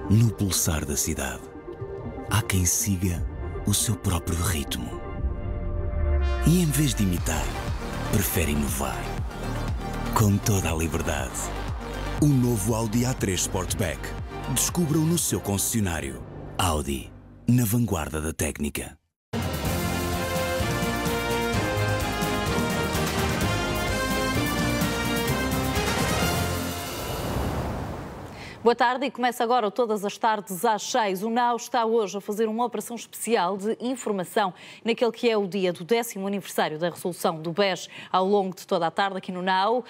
No pulsar da cidade, há quem siga o seu próprio ritmo. E em vez de imitar, prefere inovar. Com toda a liberdade. O novo Audi A3 Sportback. Descubra-o no seu concessionário. Audi, na vanguarda da técnica. Boa tarde e começa agora todas as tardes às 6. O NAU está hoje a fazer uma operação especial de informação naquele que é o dia do 10º aniversário da resolução do BES. Ao longo de toda a tarde aqui no NAU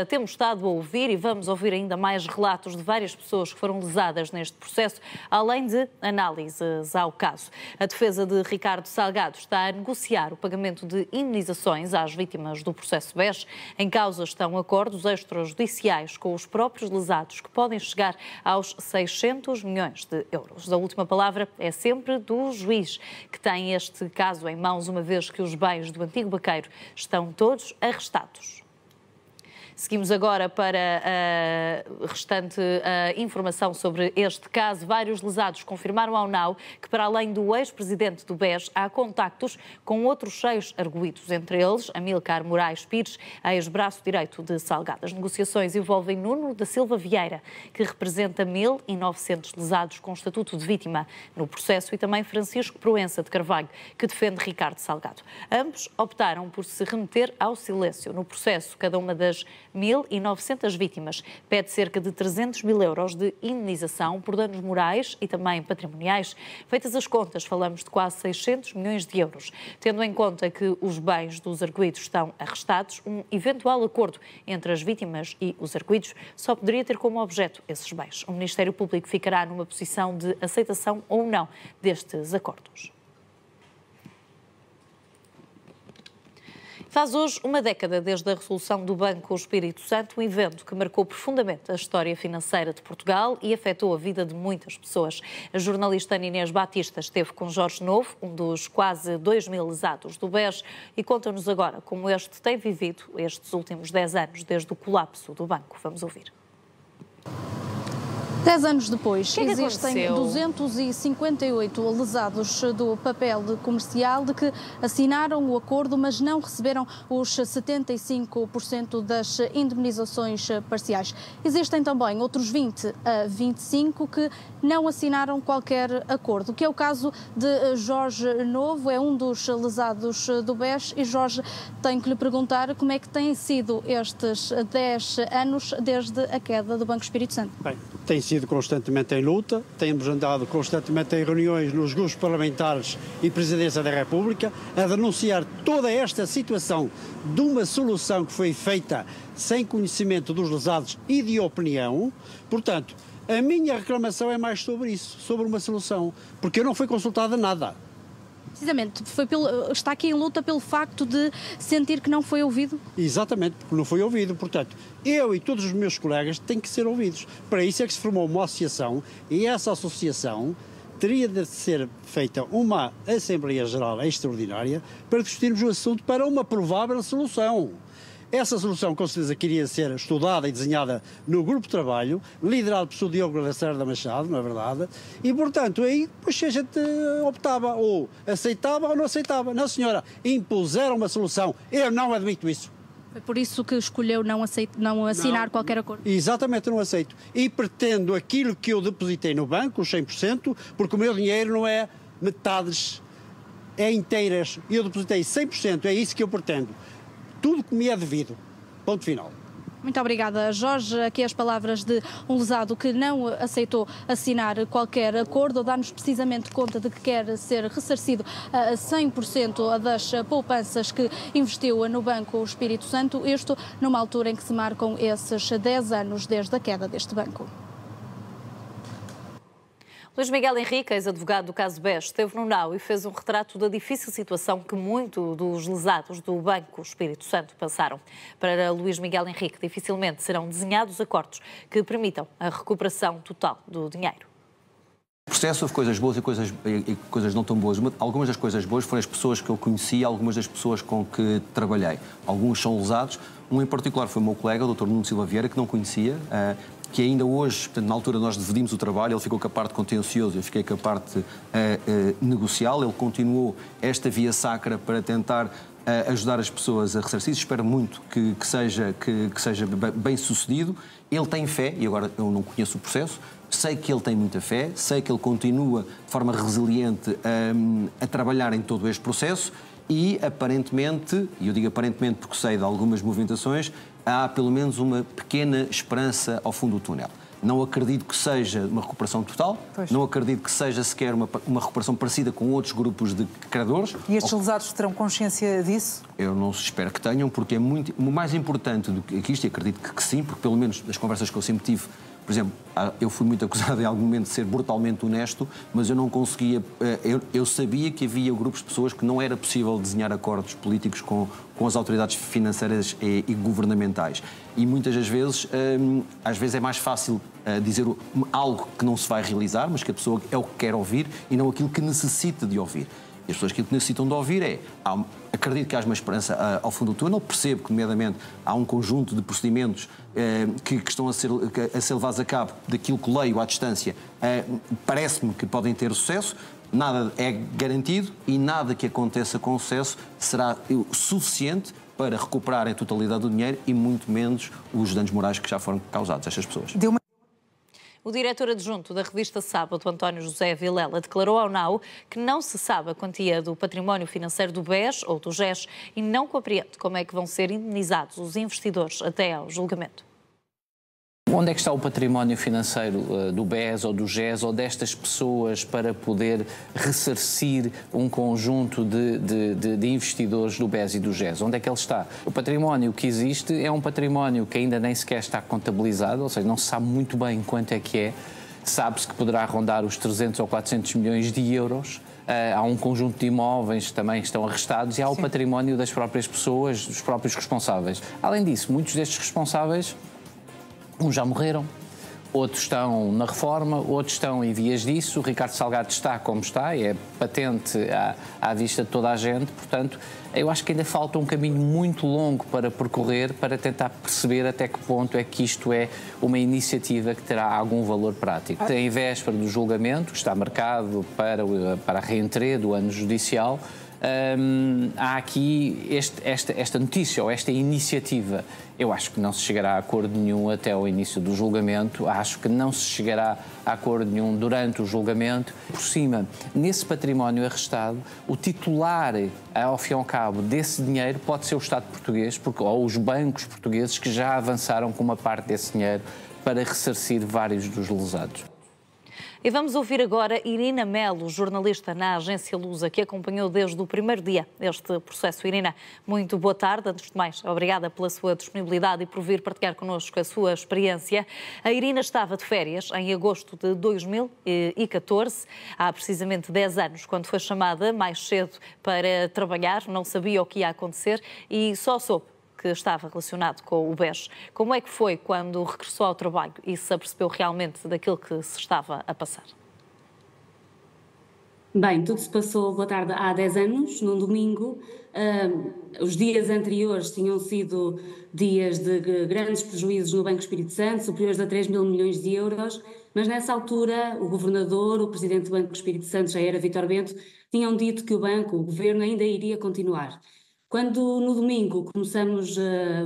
temos estado a ouvir e vamos ouvir ainda mais relatos de várias pessoas que foram lesadas neste processo, além de análises ao caso. A defesa de Ricardo Salgado está a negociar o pagamento de indemnizações às vítimas do processo BES. Em causa estão acordos extrajudiciais com os próprios lesados que podem chegar aos 600 milhões de euros. A última palavra é sempre do juiz, que tem este caso em mãos, uma vez que os bens do antigo baqueiro estão todos arrestados. Seguimos agora para a restante informação sobre este caso. Vários lesados confirmaram ao NAU que, para além do ex-presidente do BES, há contactos com outros 6 arguidos, entre eles Amílcar Moraes Pires, ex-braço direito de Salgado. As negociações envolvem Nuno da Silva Vieira, que representa 1.900 lesados com estatuto de vítima no processo, e também Francisco Proença de Carvalho, que defende Ricardo Salgado. Ambos optaram por se remeter ao silêncio no processo. Cada uma das 1.900 vítimas pede cerca de 300 mil euros de indemnização por danos morais e também patrimoniais. Feitas as contas, falamos de quase 600 milhões de euros. Tendo em conta que os bens dos arguidos estão arrestados, um eventual acordo entre as vítimas e os arguidos só poderia ter como objeto esses bens. O Ministério Público ficará numa posição de aceitação ou não destes acordos. Faz hoje uma década desde a resolução do Banco Espírito Santo, um evento que marcou profundamente a história financeira de Portugal e afetou a vida de muitas pessoas. A jornalista Ana Inês Batista esteve com Jorge Novo, um dos quase 2.000 lesados do BES, e conta-nos agora como este tem vivido estes últimos 10 anos desde o colapso do banco. Vamos ouvir. 10 anos depois, que existem aconteceu? 258 lesados do papel comercial de que assinaram o acordo, mas não receberam os 75% das indemnizações parciais. Existem também outros 20 a 25 que não assinaram qualquer acordo, que é o caso de Jorge Novo, é um dos lesados do BES, e Jorge, tenho que lhe perguntar como é que têm sido estes 10 anos desde a queda do Banco Espírito Santo. Bem, tem sido constantemente em luta, temos andado constantemente em reuniões nos grupos parlamentares e Presidência da República a denunciar toda esta situação de uma solução que foi feita sem conhecimento dos lesados e de opinião. Portanto, a minha reclamação é mais sobre isso, sobre uma solução, porque eu não fui consultada nada. Precisamente, está aqui em luta pelo facto de sentir que não foi ouvido? Exatamente, porque não foi ouvido. Portanto, eu e todos os meus colegas têm que ser ouvidos. Para isso é que se formou uma associação, e essa associação teria de ser feita uma Assembleia Geral extraordinária para discutirmos o assunto para uma provável solução. Essa solução, com certeza, queria ser estudada e desenhada no grupo de trabalho, liderado por Sr. Diogo Lacerda Machado, não é verdade? E, portanto, aí depois a gente optava, ou aceitava ou não aceitava. Não, senhora, impuseram uma solução. Eu não admito isso. Foi por isso que escolheu não assinar qualquer acordo? Exatamente, não aceito. E pretendo aquilo que eu depositei no banco, os 100%, porque o meu dinheiro não é metades, é inteiras. Eu depositei 100%, é isso que eu pretendo. Tudo que me é devido. Ponto final. Muito obrigada, Jorge. Aqui as palavras de um lesado que não aceitou assinar qualquer acordo. Dá-nos precisamente conta de que quer ser ressarcido a 100% das poupanças que investiu no Banco Espírito Santo. Isto numa altura em que se marcam esses 10 anos desde a queda deste banco. Luís Miguel Henrique, ex-advogado do caso BES, esteve no NAU e fez um retrato da difícil situação que muitos dos lesados do Banco Espírito Santo passaram. Para Luís Miguel Henrique, dificilmente serão desenhados acordos que permitam a recuperação total do dinheiro. No processo houve coisas boas e coisas não tão boas. Algumas das coisas boas foram as pessoas que eu conhecia, algumas das pessoas com que trabalhei. Alguns são lesados. Um em particular foi o meu colega, o Dr. Nuno Silva Vieira, que não conhecia. que ainda hoje, portanto, na altura nós dividimos o trabalho, ele ficou com a parte contenciosa, eu fiquei com a parte negocial, ele continuou esta via sacra para tentar ajudar as pessoas a ressarcir. Espero muito que seja bem sucedido. Ele tem fé, e agora eu não conheço o processo, sei que ele tem muita fé, sei que ele continua de forma resiliente a trabalhar em todo este processo e aparentemente, e eu digo aparentemente porque sei de algumas movimentações, há pelo menos uma pequena esperança ao fundo do túnel. Não acredito que seja uma recuperação total, não acredito que seja sequer uma recuperação parecida com outros grupos de credores. E estes lesados terão consciência disso? Eu não espero que tenham, porque é muito mais importante do que isto, e acredito que sim, porque pelo menos das conversas que eu sempre tive, por exemplo, eu fui muito acusado em algum momento de ser brutalmente honesto, mas eu não conseguia, eu sabia que havia grupos de pessoas que não era possível desenhar acordos políticos com as autoridades financeiras e governamentais. E muitas das vezes, às vezes é mais fácil dizer algo que não se vai realizar, mas que a pessoa é o que quer ouvir e não aquilo que necessita de ouvir. E as pessoas que necessitam de ouvir acredito que haja uma esperança ao fundo do túnel, percebo que, nomeadamente, há um conjunto de procedimentos que estão a ser levados a cabo daquilo que leio à distância, parece-me que podem ter sucesso. Nada é garantido e nada que aconteça com sucesso será suficiente para recuperar a totalidade do dinheiro e muito menos os danos morais que já foram causados a estas pessoas. O diretor adjunto da revista Sábado, António José Vilela, declarou ao NAU que não se sabe a quantia do património financeiro do BES ou do GES e não compreende como é que vão ser indenizados os investidores até ao julgamento. Onde é que está o património financeiro do BES ou do GES ou destas pessoas para poder ressarcir um conjunto de investidores do BES e do GES? Onde é que ele está? O património que existe é um património que ainda nem sequer está contabilizado, ou seja, não se sabe muito bem quanto é que é. Sabe-se que poderá rondar os 300 ou 400 milhões de euros. Há um conjunto de imóveis que também estão arrestados e há o património das próprias pessoas, dos próprios responsáveis. Além disso, muitos destes responsáveis, uns já morreram, outros estão na reforma, outros estão em vias disso. O Ricardo Salgado está como está, é patente à vista de toda a gente. Portanto, eu acho que ainda falta um caminho muito longo para percorrer para tentar perceber até que ponto é que isto é uma iniciativa que terá algum valor prático. Em véspera do julgamento, que está marcado para a reentrée do ano judicial, há aqui esta notícia ou esta iniciativa. Eu acho que não se chegará a acordo nenhum até ao início do julgamento, acho que não se chegará a acordo nenhum durante o julgamento. Por cima, nesse património arrestado, o titular, ao fim e ao cabo, desse dinheiro pode ser o Estado português, ou os bancos portugueses que já avançaram com uma parte desse dinheiro para ressarcir vários dos lesados. E vamos ouvir agora Irina Melo, jornalista na agência Lusa, que acompanhou desde o primeiro dia este processo. Irina, muito boa tarde. Antes de mais, obrigada pela sua disponibilidade e por vir partilhar connosco a sua experiência. A Irina estava de férias em agosto de 2014, há precisamente 10 anos, quando foi chamada mais cedo para trabalhar, não sabia o que ia acontecer e só soube que estava relacionado com o BES. Como é que foi quando regressou ao trabalho e se apercebeu realmente daquilo que se estava a passar? Bem, tudo se passou, boa tarde, há 10 anos, num domingo. Os dias anteriores tinham sido dias de grandes prejuízos no Banco Espírito Santo, superiores a 3 mil milhões de euros, mas nessa altura o governador, o presidente do Banco Espírito Santo, já era Vítor Bento, tinham dito que o governo ainda iria continuar. Quando no domingo começamos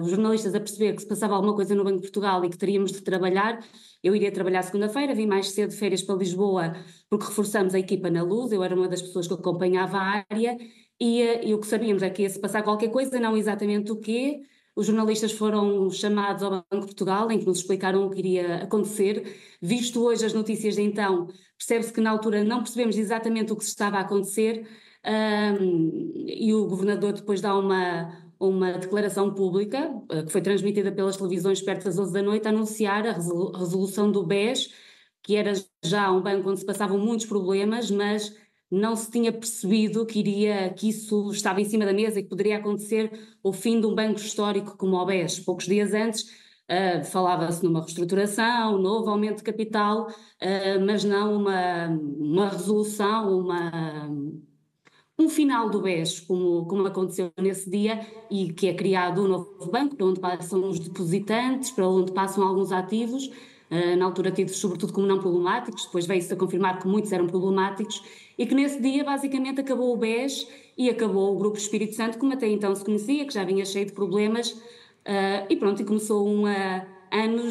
os jornalistas a perceber que se passava alguma coisa no Banco de Portugal e que teríamos de trabalhar, eu iria trabalhar segunda-feira, vim mais cedo de férias para Lisboa porque reforçamos a equipa na Luz, eu era uma das pessoas que acompanhava a área e o que sabíamos é que ia se passar qualquer coisa, não exatamente o quê. Os jornalistas foram chamados ao Banco de Portugal, em que nos explicaram o que iria acontecer. Visto hoje as notícias de então, percebe-se que na altura não percebemos exatamente o que se estava a acontecer. E o governador depois dá uma declaração pública, que foi transmitida pelas televisões perto das 11 da noite, a anunciar a resolução do BES, que era já um banco onde se passavam muitos problemas, mas não se tinha percebido que isso estava em cima da mesa e que poderia acontecer o fim de um banco histórico como o BES. Poucos dias antes falava-se numa reestruturação, novo aumento de capital, mas não uma resolução, um final do BES, como aconteceu nesse dia, e que é criado um novo banco, para onde passam os depositantes, para onde passam alguns ativos, na altura tidos sobretudo como não problemáticos, depois veio-se a confirmar que muitos eram problemáticos, e que nesse dia basicamente acabou o BES e acabou o Grupo Espírito Santo, como até então se conhecia, que já vinha cheio de problemas, e pronto, e começou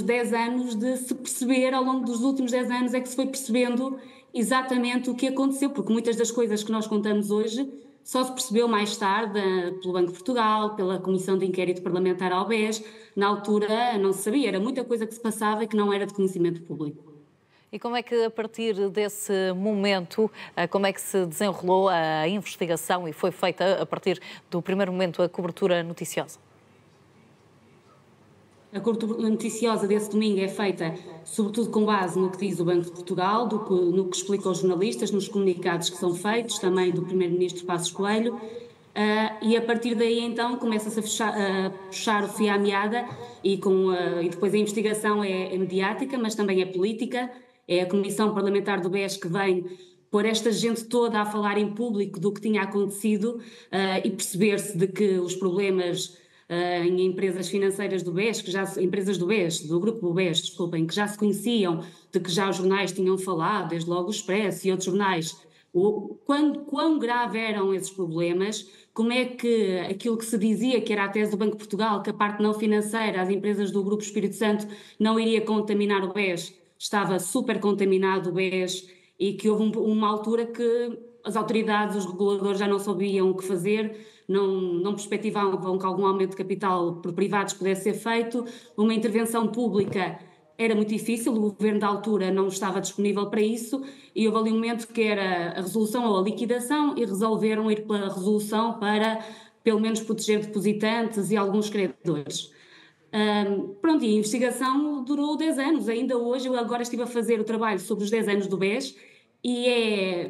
10 anos de se perceber, ao longo dos últimos 10 anos é que se foi percebendo exatamente o que aconteceu, porque muitas das coisas que nós contamos hoje só se percebeu mais tarde pelo Banco de Portugal, pela Comissão de Inquérito Parlamentar ao BES. Na altura não se sabia, era muita coisa que se passava e que não era de conhecimento público. E como é que, a partir desse momento, como é que se desenrolou a investigação e foi feita, a partir do primeiro momento, a cobertura noticiosa? A cobertura noticiosa desse domingo é feita sobretudo com base no que diz o Banco de Portugal, no que explica aos jornalistas, nos comunicados que são feitos, também do Primeiro-Ministro Passos Coelho, e a partir daí então começa-se a puxar o fio à meada e depois a investigação é mediática, mas também é política. É a Comissão Parlamentar do BES que vem pôr esta gente toda a falar em público do que tinha acontecido e perceber-se de que os problemas em empresas financeiras do BES, empresas do BES, do grupo do BES, desculpem, que já se conheciam, de que já os jornais tinham falado, desde logo o Expresso e outros jornais, quão grave eram esses problemas, como é que aquilo que se dizia, que era a tese do Banco de Portugal, que a parte não financeira, as empresas do Grupo Espírito Santo, não iria contaminar o BES, estava super contaminado o BES, e que houve uma altura que as autoridades, os reguladores já não sabiam o que fazer, não perspectivavam que algum aumento de capital por privados pudesse ser feito, uma intervenção pública era muito difícil, o governo da altura não estava disponível para isso, e houve ali um momento que era a resolução ou a liquidação, e resolveram ir pela resolução para, pelo menos, proteger depositantes e alguns credores. Pronto, e a investigação durou 10 anos, ainda hoje, eu agora estive a fazer o trabalho sobre os 10 anos do BES, e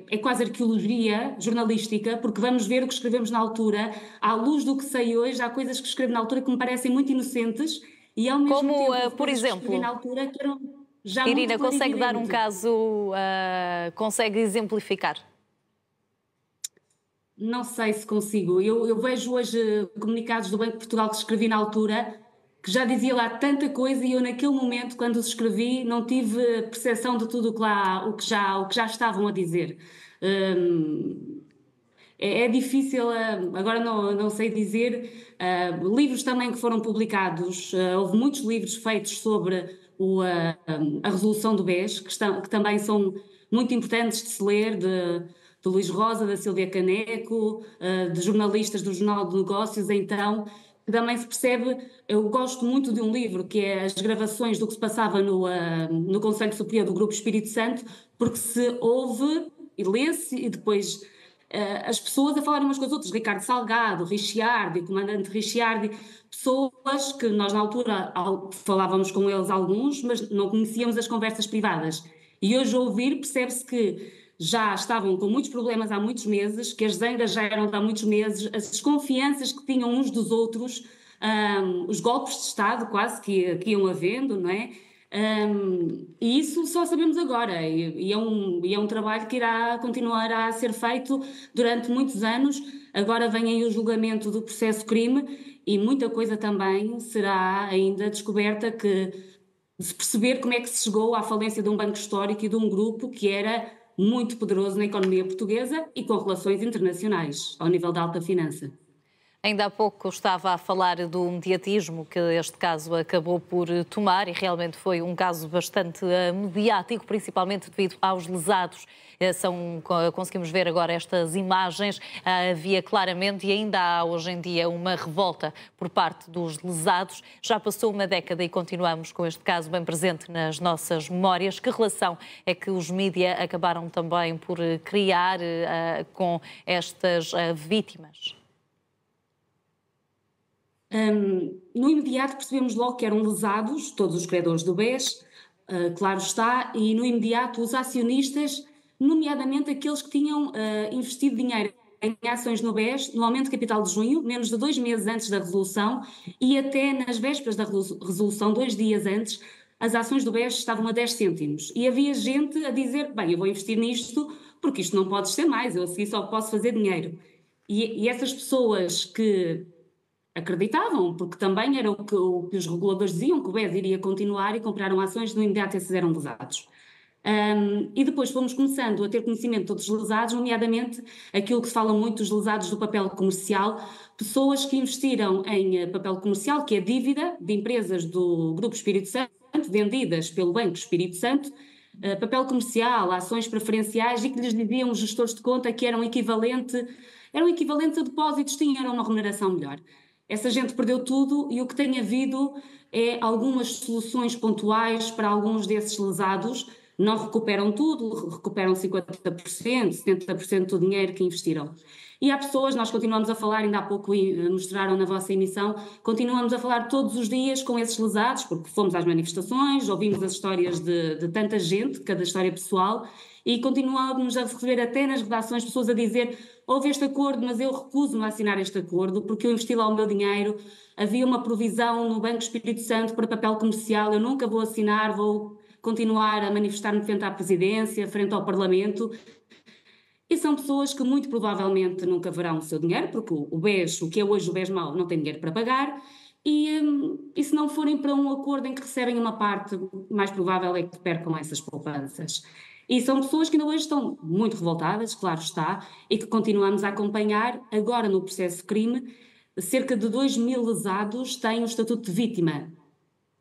é quase arqueologia jornalística, porque vamos ver o que escrevemos na altura, à luz do que sei hoje, há coisas que escrevo na altura que me parecem muito inocentes, e ao mesmo tempo, por exemplo, que escrevi na altura que eram já Irina, muito consegue dar um caso, consegue exemplificar? Não sei se consigo. Eu vejo hoje comunicados do Banco de Portugal que escrevi na altura, que já dizia lá tanta coisa, e eu naquele momento, quando os escrevi, não tive percepção de tudo o que já estavam a dizer. É difícil, agora não sei dizer, livros também que foram publicados, houve muitos livros feitos sobre a resolução do BES, que também são muito importantes de se ler, de Luís Rosa, da Sílvia Caneco, de jornalistas do Jornal de Negócios, então, que também se percebe. Eu gosto muito de um livro que é as gravações do que se passava no Conselho Superior do Grupo Espírito Santo, porque se ouve e lê-se e depois as pessoas a falarem umas com as outras, Ricardo Salgado, Ricciardi, o comandante Ricciardi, pessoas que nós na altura falávamos com eles alguns, mas não conhecíamos as conversas privadas. E hoje, ao ouvir, percebe-se que já estavam com muitos problemas há muitos meses, que as zangas já eram de há muitos meses, as desconfianças que tinham uns dos outros, os golpes de Estado quase que iam havendo, não é? E isso só sabemos agora, e é um trabalho que irá continuar a ser feito durante muitos anos. Agora vem aí o julgamento do processo crime e muita coisa também será ainda descoberta, de se perceber como é que se chegou à falência de um banco histórico e de um grupo que era muito poderoso na economia portuguesa e com relações internacionais, ao nível da alta finança. Ainda há pouco estava a falar do mediatismo que este caso acabou por tomar, e realmente foi um caso bastante mediático, principalmente devido aos lesados. Conseguimos ver agora estas imagens, havia claramente, e ainda há hoje em dia, uma revolta por parte dos lesados. Já passou uma década e continuamos com este caso bem presente nas nossas memórias. Que relação é que os mídia acabaram também por criar com estas vítimas? No imediato percebemos logo que eram lesados todos os credores do BES, claro está, e no imediato os acionistas, nomeadamente aqueles que tinham investido dinheiro em ações no BES no aumento de capital de junho, menos de 2 meses antes da resolução, e até nas vésperas da resolução, 2 dias antes, as ações do BES estavam a 10 cêntimos. E havia gente a dizer, bem, eu vou investir nisto porque isto não pode ser mais, eu a seguir só posso fazer dinheiro. E essas pessoas que acreditavam, porque também era o que os reguladores diziam, que o BES iria continuar, e compraram ações, no imediato esses eram lesados. E depois fomos começando a ter conhecimento de outros lesados, nomeadamente aquilo que se fala muito dos lesados do papel comercial, pessoas que investiram em papel comercial, que é dívida de empresas do Grupo Espírito Santo, vendidas pelo Banco Espírito Santo, papel comercial, ações preferenciais, e que lhes diziam os gestores de conta que eram equivalente a depósitos, tinham uma remuneração melhor. Essa gente perdeu tudo, e o que tem havido é algumas soluções pontuais para alguns desses lesados. Não recuperam tudo, recuperam 50%, 70% do dinheiro que investiram. E há pessoas, nós continuamos a falar, ainda há pouco mostraram na vossa emissão, continuamos a falar todos os dias com esses lesados, porque fomos às manifestações, ouvimos as histórias de tanta gente, cada história pessoal, e continuamos a receber até nas redações pessoas a dizer: houve este acordo, mas eu recuso-me a assinar este acordo porque eu investi lá o meu dinheiro, havia uma provisão no Banco Espírito Santo para papel comercial, eu nunca vou assinar, vou continuar a manifestar-me frente à presidência, frente ao Parlamento. E são pessoas que muito provavelmente nunca verão o seu dinheiro, porque o BES, o que é hoje o BES mau, não tem dinheiro para pagar, e se não forem para um acordo em que recebem uma parte, mais provável é que percam essas poupanças. E são pessoas que ainda hoje estão muito revoltadas, claro está, e que continuamos a acompanhar. Agora, no processo de crime, cerca de 2.000 lesados têm o estatuto de vítima.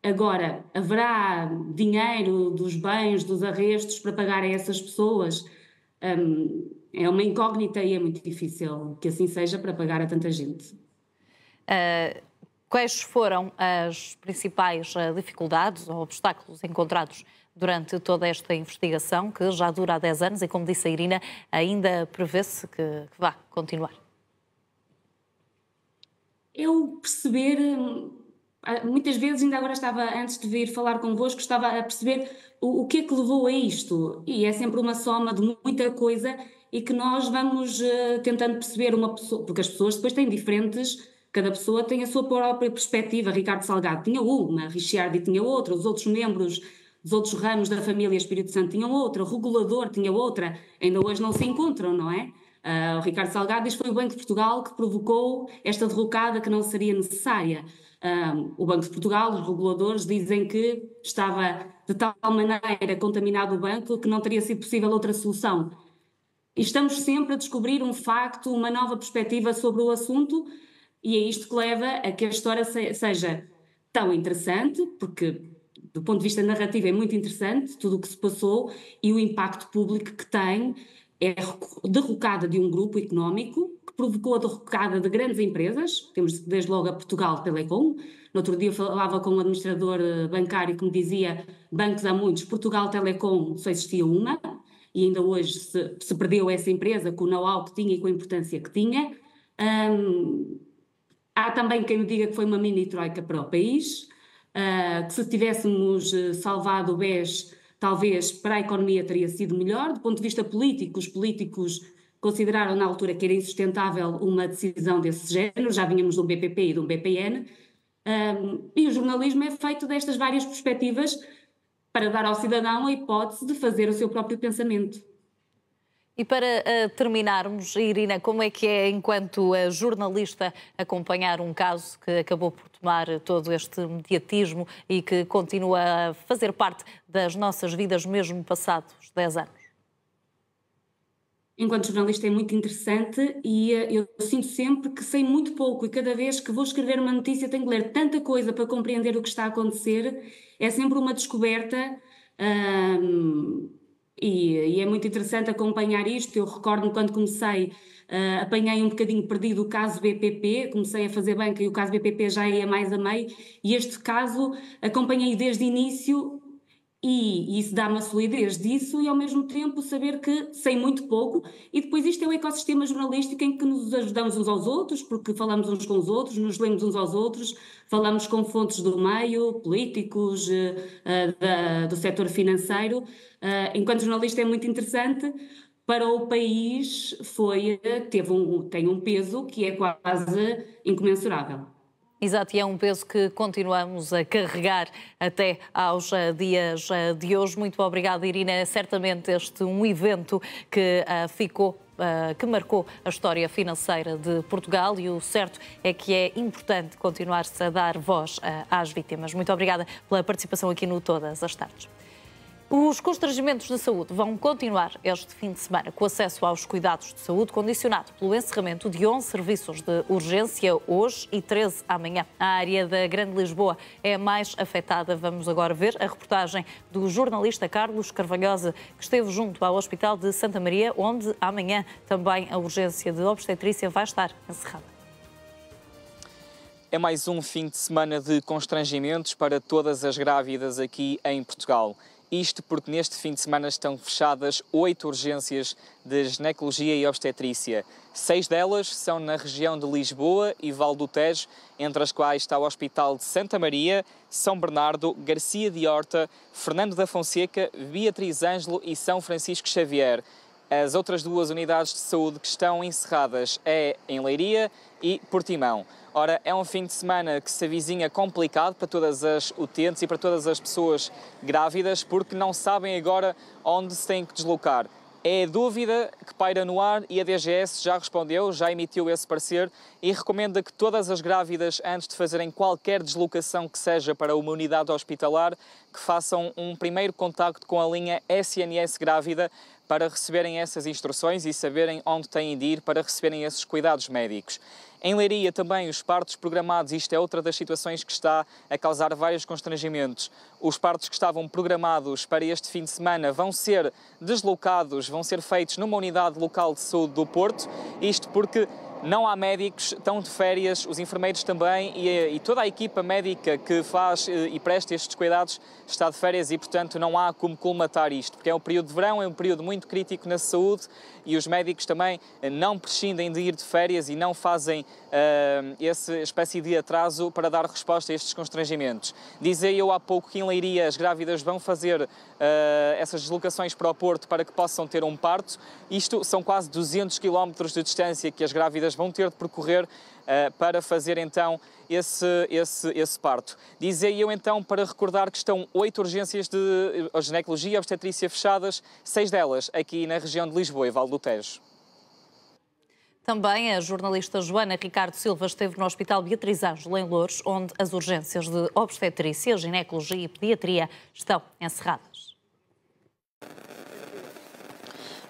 Agora, haverá dinheiro dos bens, dos arrestos para pagar a essas pessoas? É uma incógnita, e é muito difícil que assim seja para pagar a tanta gente. Quais foram as principais dificuldades ou obstáculos encontrados durante toda esta investigação, que já dura há 10 anos e, como disse a Irina, ainda prevê-se que vá continuar? Eu perceber, muitas vezes, ainda agora estava, antes de vir falar convosco, estava a perceber o que é que levou a isto, e é sempre uma soma de muita coisa, e que nós vamos tentando perceber uma pessoa, porque as pessoas depois têm diferentes, cada pessoa tem a sua própria perspectiva. Ricardo Salgado tinha uma, Ricciardi tinha outra, os outros membros dos outros ramos da família Espírito Santo tinham outra, o regulador tinha outra, ainda hoje não se encontram, não é? O Ricardo Salgado diz que foi o Banco de Portugal que provocou esta derrocada que não seria necessária. O Banco de Portugal, os reguladores, dizem que estava de tal maneira contaminado o banco que não teria sido possível outra solução. E estamos sempre a descobrir um facto, uma nova perspectiva sobre o assunto, e é isto que leva a que a história seja tão interessante, porque do ponto de vista narrativo é muito interessante tudo o que se passou, e o impacto público que tem é a derrocada de um grupo económico que provocou a derrocada de grandes empresas. Temos desde logo a Portugal Telecom. No outro dia eu falava com um administrador bancário que me dizia: bancos há muitos, Portugal Telecom só existia uma, e ainda hoje se perdeu essa empresa com o know-how que tinha e com a importância que tinha. Há também quem me diga que foi uma mini-troika para o país, que se tivéssemos salvado o BES, talvez para a economia teria sido melhor. Do ponto de vista político, os políticos consideraram na altura que era insustentável uma decisão desse género, já vínhamos de um BPP e de um BPN, e o jornalismo é feito destas várias perspectivas para dar ao cidadão a hipótese de fazer o seu próprio pensamento. E para terminarmos, Irina, como é que é, enquanto jornalista, acompanhar um caso que acabou por tomar todo este mediatismo e que continua a fazer parte das nossas vidas, mesmo passados 10 anos? Enquanto jornalista é muito interessante, e eu sinto sempre que sei muito pouco, e cada vez que vou escrever uma notícia tenho que ler tanta coisa para compreender o que está a acontecer. É sempre uma descoberta. E é muito interessante acompanhar isto. Eu recordo-me quando comecei, apanhei um bocadinho perdido o caso BPP, comecei a fazer banca e o caso BPP já ia mais a meio, e este caso acompanhei desde o início, e isso dá-me a solidez disso, e ao mesmo tempo saber que sei muito pouco. E depois isto é um ecossistema jornalístico em que nos ajudamos uns aos outros, porque falamos uns com os outros, nos lemos uns aos outros, falamos com fontes do meio, políticos, do setor financeiro. Enquanto jornalista é muito interessante. Para o país tem um peso que é quase incomensurável. Exato, e é um peso que continuamos a carregar até aos dias de hoje. Muito obrigada, Irina. É certamente este um evento que que marcou a história financeira de Portugal, e o certo é que é importante continuar-se a dar voz às vítimas. Muito obrigada pela participação aqui no Todas as Tardes. Os constrangimentos de saúde vão continuar este fim de semana, com acesso aos cuidados de saúde condicionado pelo encerramento de 11 serviços de urgência hoje e 13 amanhã. A área da Grande Lisboa é a mais afetada. Vamos agora ver a reportagem do jornalista Carlos Carvalhosa, que esteve junto ao Hospital de Santa Maria, onde amanhã também a urgência de obstetrícia vai estar encerrada. É mais um fim de semana de constrangimentos para todas as grávidas aqui em Portugal. Isto porque neste fim de semana estão fechadas 8 urgências de ginecologia e obstetrícia. 6 delas são na região de Lisboa e Val do Tejo, entre as quais está o Hospital de Santa Maria, São Bernardo, Garcia de Horta, Fernando da Fonseca, Beatriz Ângelo e São Francisco Xavier. As outras 2 unidades de saúde que estão encerradas é em Leiria e Portimão. Ora, é um fim de semana que se avizinha complicado para todas as utentes e para todas as pessoas grávidas, porque não sabem agora onde se têm que deslocar. É a dúvida que paira no ar e a DGS já respondeu, já emitiu esse parecer e recomenda que todas as grávidas, antes de fazerem qualquer deslocação que seja para uma unidade hospitalar, que façam um primeiro contacto com a linha SNS Grávida para receberem essas instruções e saberem onde têm de ir para receberem esses cuidados médicos. Em Leiria também os partos programados, isto é outra das situações que está a causar vários constrangimentos. Os partos que estavam programados para este fim de semana vão ser deslocados, vão ser feitos numa unidade local de saúde do Porto, isto porque não há médicos, estão de férias, os enfermeiros também e toda a equipa médica que faz e presta estes cuidados está de férias e, portanto, não há como colmatar isto, porque é um período de verão, é um período muito crítico na saúde e os médicos também não prescindem de ir de férias e não fazem essa espécie de atraso para dar resposta a estes constrangimentos. Dizia eu há pouco que em Leiria as grávidas vão fazer essas deslocações para o Porto para que possam ter um parto. Isto são quase 200 km de distância que as grávidas vão ter de percorrer para fazer então esse parto. Dizia eu então para recordar que estão 8 urgências de ginecologia e obstetrícia fechadas, 6 delas aqui na região de Lisboa e Val do Tejo. Também a jornalista Joana Ricardo Silva esteve no Hospital Beatriz Ângelo, em Louros, onde as urgências de obstetrícia, ginecologia e pediatria estão encerradas.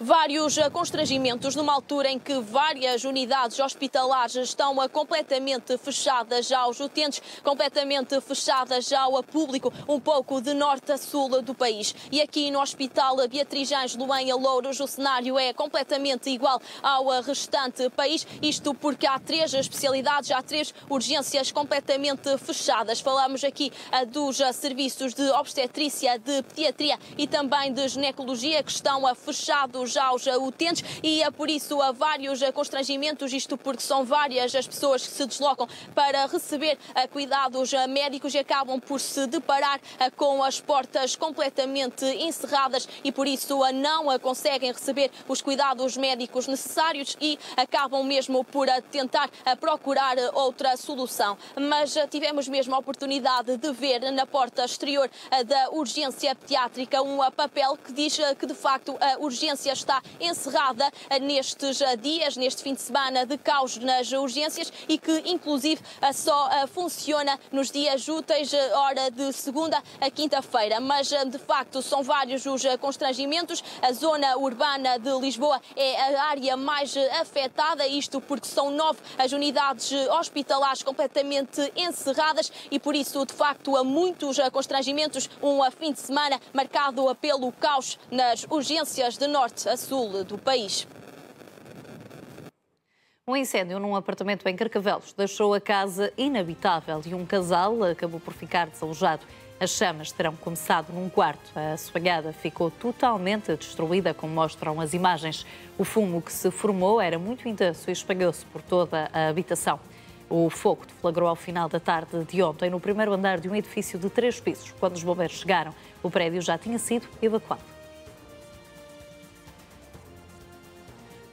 Vários constrangimentos numa altura em que várias unidades hospitalares estão completamente fechadas aos utentes, completamente fechadas ao público, um pouco de norte a sul do país. E aqui no Hospital Beatriz Ângelo, em Louros, o cenário é completamente igual ao restante país, isto porque há 3 especialidades, há 3 urgências completamente fechadas. Falamos aqui dos serviços de obstetrícia, de pediatria e também de ginecologia, que estão fechados aos utentes e por isso há vários constrangimentos, isto porque são várias as pessoas que se deslocam para receber cuidados médicos e acabam por se deparar com as portas completamente encerradas e por isso não conseguem receber os cuidados médicos necessários e acabam mesmo por tentar procurar outra solução. Mas tivemos mesmo a oportunidade de ver na porta exterior da urgência pediátrica um papel que diz que de facto a urgência está encerrada nestes dias, neste fim de semana de caos nas urgências e que inclusive só funciona nos dias úteis, hora de segunda a quinta-feira. Mas de facto são vários os constrangimentos. A zona urbana de Lisboa é a área mais afetada, isto porque são 9 as unidades hospitalares completamente encerradas e por isso de facto há muitos constrangimentos, um fim de semana marcado pelo caos nas urgências de norte a sul do país. Um incêndio num apartamento em Carcavelos deixou a casa inabitável e um casal acabou por ficar desalojado. As chamas terão começado num quarto. A assoalhada ficou totalmente destruída, como mostram as imagens. O fumo que se formou era muito intenso e espalhou-se por toda a habitação. O fogo deflagrou ao final da tarde de ontem no primeiro andar de um edifício de 3 pisos. Quando os bombeiros chegaram, o prédio já tinha sido evacuado.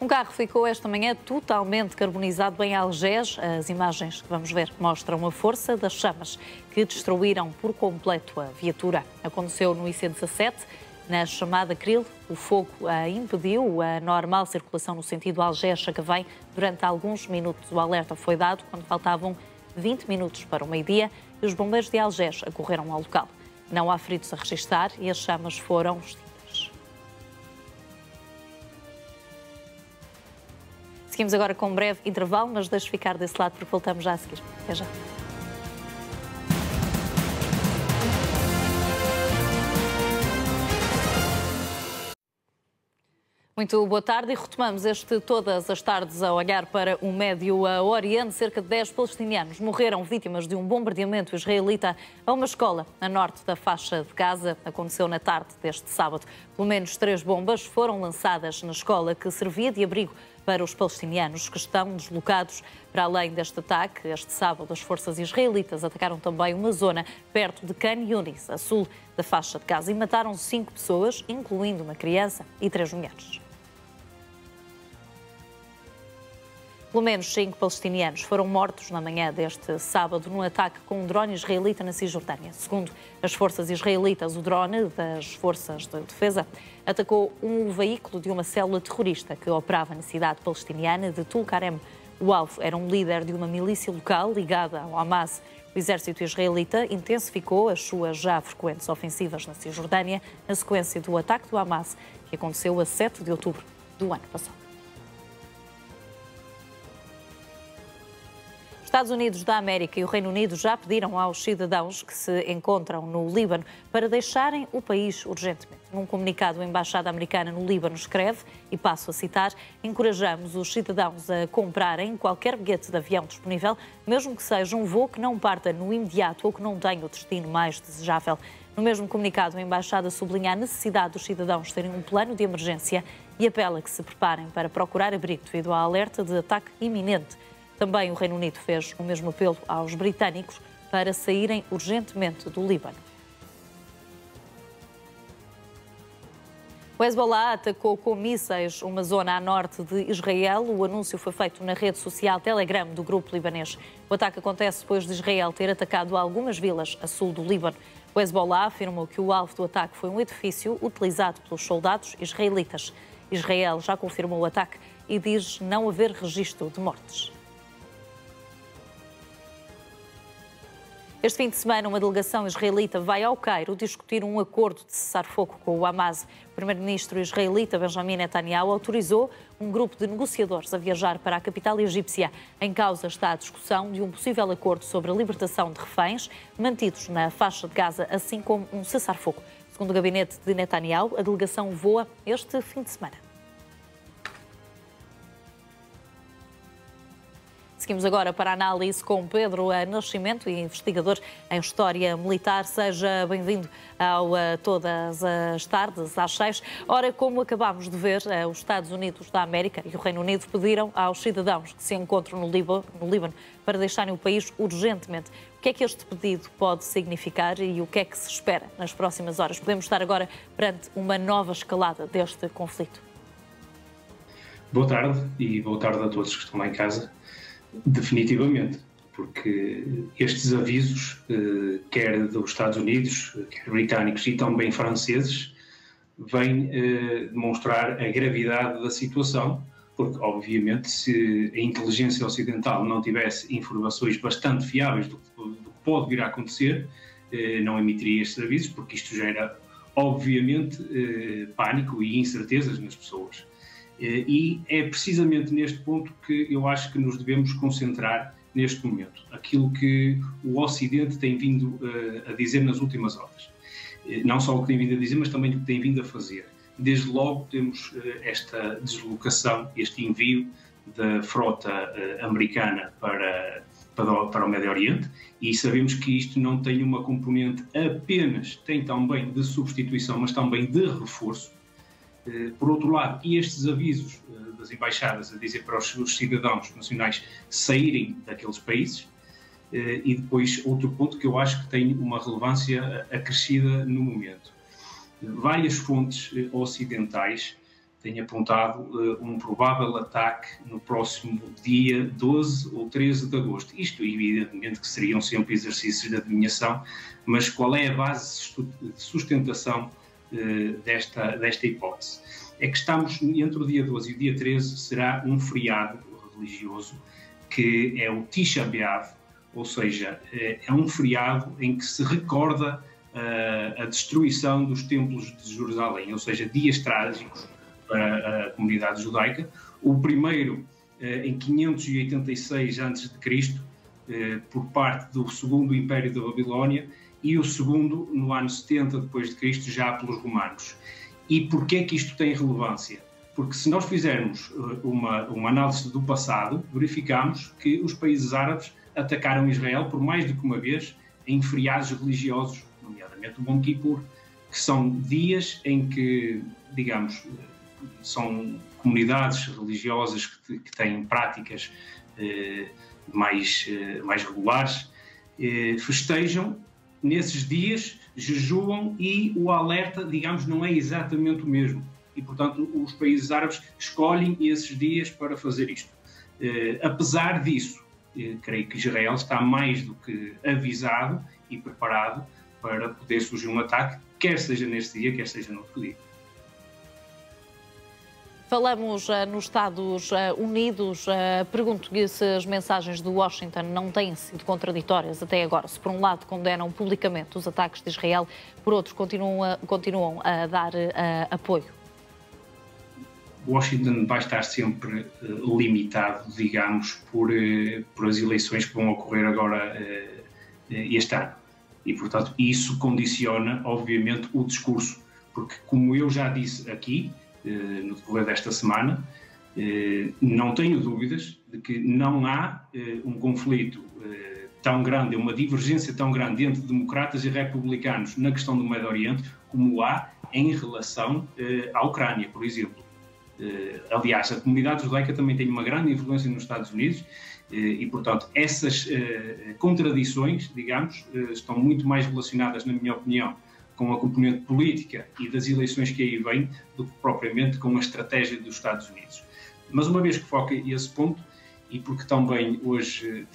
Um carro ficou esta manhã totalmente carbonizado em Algés. As imagens que vamos ver mostram a força das chamas que destruíram por completo a viatura. Aconteceu no IC17, na chamada Cril. O fogo impediu a normal circulação no sentido Algés-Sacavém durante alguns minutos. O alerta foi dado quando faltavam 20 minutos para o meio-dia e os bombeiros de Algés acorreram ao local. Não há feridos a registrar e as chamas foram extintas. Seguimos agora com um breve intervalo, mas deixe ficar desse lado porque voltamos já a seguir. Até já. Muito boa tarde e retomamos todas as tardes a olhar para o Médio Oriente. Cerca de 10 palestinianos morreram vítimas de um bombardeamento israelita a uma escola a norte da faixa de Gaza. Aconteceu na tarde deste sábado. Pelo menos 3 bombas foram lançadas na escola que servia de abrigo para os palestinianos que estão deslocados. Para além deste ataque, este sábado as forças israelitas atacaram também uma zona perto de Khan Yunis, a sul da faixa de Gaza, e mataram 5 pessoas, incluindo uma criança e 3 mulheres. Pelo menos 5 palestinianos foram mortos na manhã deste sábado num ataque com um drone israelita na Cisjordânia. Segundo as forças israelitas, o drone das forças de defesa atacou um veículo de uma célula terrorista que operava na cidade palestiniana de Tulkarem. O alvo era um líder de uma milícia local ligada ao Hamas. O exército israelita intensificou as suas já frequentes ofensivas na Cisjordânia na sequência do ataque do Hamas, que aconteceu a 7 de outubro do ano passado. Os Estados Unidos da América e o Reino Unido já pediram aos cidadãos que se encontram no Líbano para deixarem o país urgentemente. Num comunicado, a Embaixada Americana no Líbano escreve, e passo a citar: encorajamos os cidadãos a comprarem qualquer bilhete de avião disponível, mesmo que seja um voo que não parta no imediato ou que não tenha o destino mais desejável. No mesmo comunicado, a Embaixada sublinha a necessidade dos cidadãos terem um plano de emergência e apela que se preparem para procurar abrigo devido ao alerta de ataque iminente. Também o Reino Unido fez o mesmo apelo aos britânicos para saírem urgentemente do Líbano. O Hezbollah atacou com mísseis uma zona a norte de Israel. O anúncio foi feito na rede social Telegram do grupo libanês. O ataque acontece depois de Israel ter atacado algumas vilas a sul do Líbano. O Hezbollah afirmou que o alvo do ataque foi um edifício utilizado pelos soldados israelitas. Israel já confirmou o ataque e diz não haver registro de mortes. Este fim de semana, uma delegação israelita vai ao Cairo discutir um acordo de cessar-fogo com o Hamas. O primeiro-ministro israelita Benjamin Netanyahu autorizou um grupo de negociadores a viajar para a capital egípcia. Em causa está a discussão de um possível acordo sobre a libertação de reféns mantidos na faixa de Gaza, assim como um cessar-fogo. Segundo o gabinete de Netanyahu, a delegação voa este fim de semana. Seguimos agora para a análise com Pedro Nascimento, investigador em História Militar. Seja bem-vindo ao Todas as Tardes, às 6. Ora, como acabámos de ver, os Estados Unidos da América e o Reino Unido pediram aos cidadãos que se encontram no Líbano para deixarem o país urgentemente. O que é que este pedido pode significar e o que é que se espera nas próximas horas? Podemos estar agora perante uma nova escalada deste conflito? Boa tarde e boa tarde a todos que estão lá em casa. Definitivamente, porque estes avisos, quer dos Estados Unidos, quer britânicos e também franceses, vêm demonstrar a gravidade da situação, porque, obviamente, se a inteligência ocidental não tivesse informações bastante fiáveis do que pode vir a acontecer, não emitiria estes avisos, porque isto gera, obviamente, pânico e incertezas nas pessoas. E é precisamente neste ponto que eu acho que nos devemos concentrar neste momento. Aquilo que o Ocidente tem vindo a dizer nas últimas horas. Não só o que tem vindo a dizer, mas também o que tem vindo a fazer. Desde logo temos esta deslocação, este envio da frota americana para o Médio Oriente, e sabemos que isto não tem uma componente apenas, tem também de substituição, mas também de reforço. Por outro lado, e estes avisos das embaixadas a dizer para os seus cidadãos nacionais saírem daqueles países, e depois outro ponto que eu acho que tem uma relevância acrescida no momento. Várias fontes ocidentais tem apontado um provável ataque no próximo dia 12 ou 13 de agosto. Isto, evidentemente, que seriam sempre exercícios de adivinhação, mas qual é a base de sustentação desta hipótese? É que estamos entre o dia 12 e o dia 13, será um feriado religioso, que é o Tisha B'Av, ou seja, é um feriado em que se recorda a destruição dos templos de Jerusalém, ou seja, dias trágicos para a comunidade judaica. O primeiro em 586 a.C., por parte do segundo Império da Babilónia, e o segundo no ano 70 depois de Cristo, já pelos romanos. E porquê é que isto tem relevância? Porque se nós fizermos uma análise do passado, verificamos que os países árabes atacaram Israel por mais do que uma vez em feriados religiosos, nomeadamente o Bom Kippur, que são dias em que, digamos, são comunidades religiosas que têm práticas mais regulares, festejam nesses dias, jejuam, e o alerta, digamos, não é exatamente o mesmo. E, portanto, os países árabes escolhem esses dias para fazer isto. Apesar disso, creio que Israel está mais do que avisado e preparado para poder surgir um ataque, quer seja neste dia, quer seja no outro dia. Falamos nos Estados Unidos. Pergunto-lhe se as mensagens de Washington não têm sido contraditórias até agora. Se, por um lado, condenam publicamente os ataques de Israel, por outro, continuam a dar apoio. Washington vai estar sempre limitado, digamos, por as eleições que vão ocorrer agora este ano. E, portanto, isso condiciona, obviamente, o discurso. Porque, como eu já disse aqui, no decorrer desta semana, não tenho dúvidas de que não há um conflito tão grande, uma divergência tão grande entre democratas e republicanos na questão do Médio Oriente como há em relação à Ucrânia, por exemplo. Aliás, a comunidade judaica também tem uma grande influência nos Estados Unidos e, portanto, essas contradições, digamos, estão muito mais relacionadas, na minha opinião, com a componente política e das eleições que aí vêm, do que propriamente com a estratégia dos Estados Unidos. Mas uma vez que foca esse ponto, e porque também hoje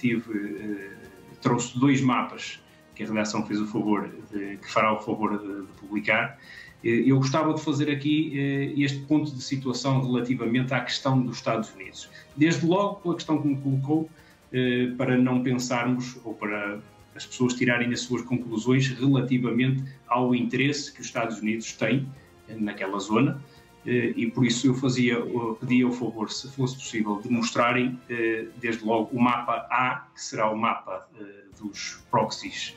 trouxe 2 mapas que a redação fez o favor, que fará o favor de publicar, eu gostava de fazer aqui este ponto de situação relativamente à questão dos Estados Unidos. Desde logo pela questão que me colocou, para não pensarmos, ou para as pessoas tirarem as suas conclusões relativamente ao interesse que os Estados Unidos têm naquela zona, e por isso eu pedia o favor, se fosse possível, de mostrarem desde logo o mapa A, que será o mapa dos proxies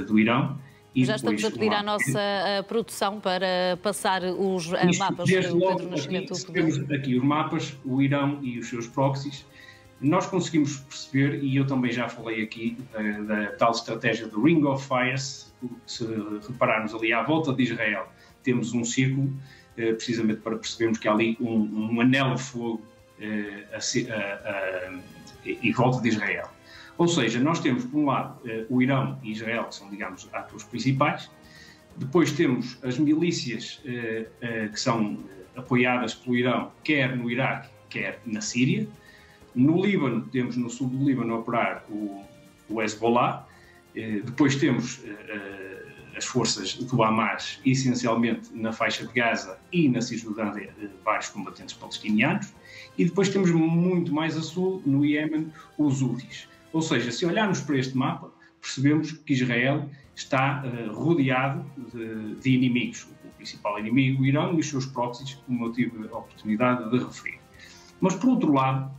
do Irão. E já estamos a pedir à nossa produção para passar os mapas desde do logo, Pedro Nascimento. temos aqui os mapas, o Irão e os seus proxies. Nós conseguimos perceber, e eu também já falei aqui, da tal estratégia do Ring of Fires. Se repararmos ali à volta de Israel, temos um círculo, precisamente para percebermos que há ali um anel de fogo em volta de Israel. Ou seja, nós temos, por um lado, o Irão e Israel, que são, digamos, atores principais. Depois temos as milícias que são apoiadas pelo Irão, quer no Iraque, quer na Síria. No Líbano, temos no sul do Líbano a operar o Hezbollah. Depois temos as forças do Hamas, essencialmente na faixa de Gaza e na Cisjordânia, vários combatentes palestinianos. E depois temos muito mais a sul, no Iémen, os Houthis. Ou seja, se olharmos para este mapa, percebemos que Israel está rodeado de inimigos. O principal inimigo, o Irão, e os seus proxies, como eu tive a oportunidade de referir. Mas, por outro lado,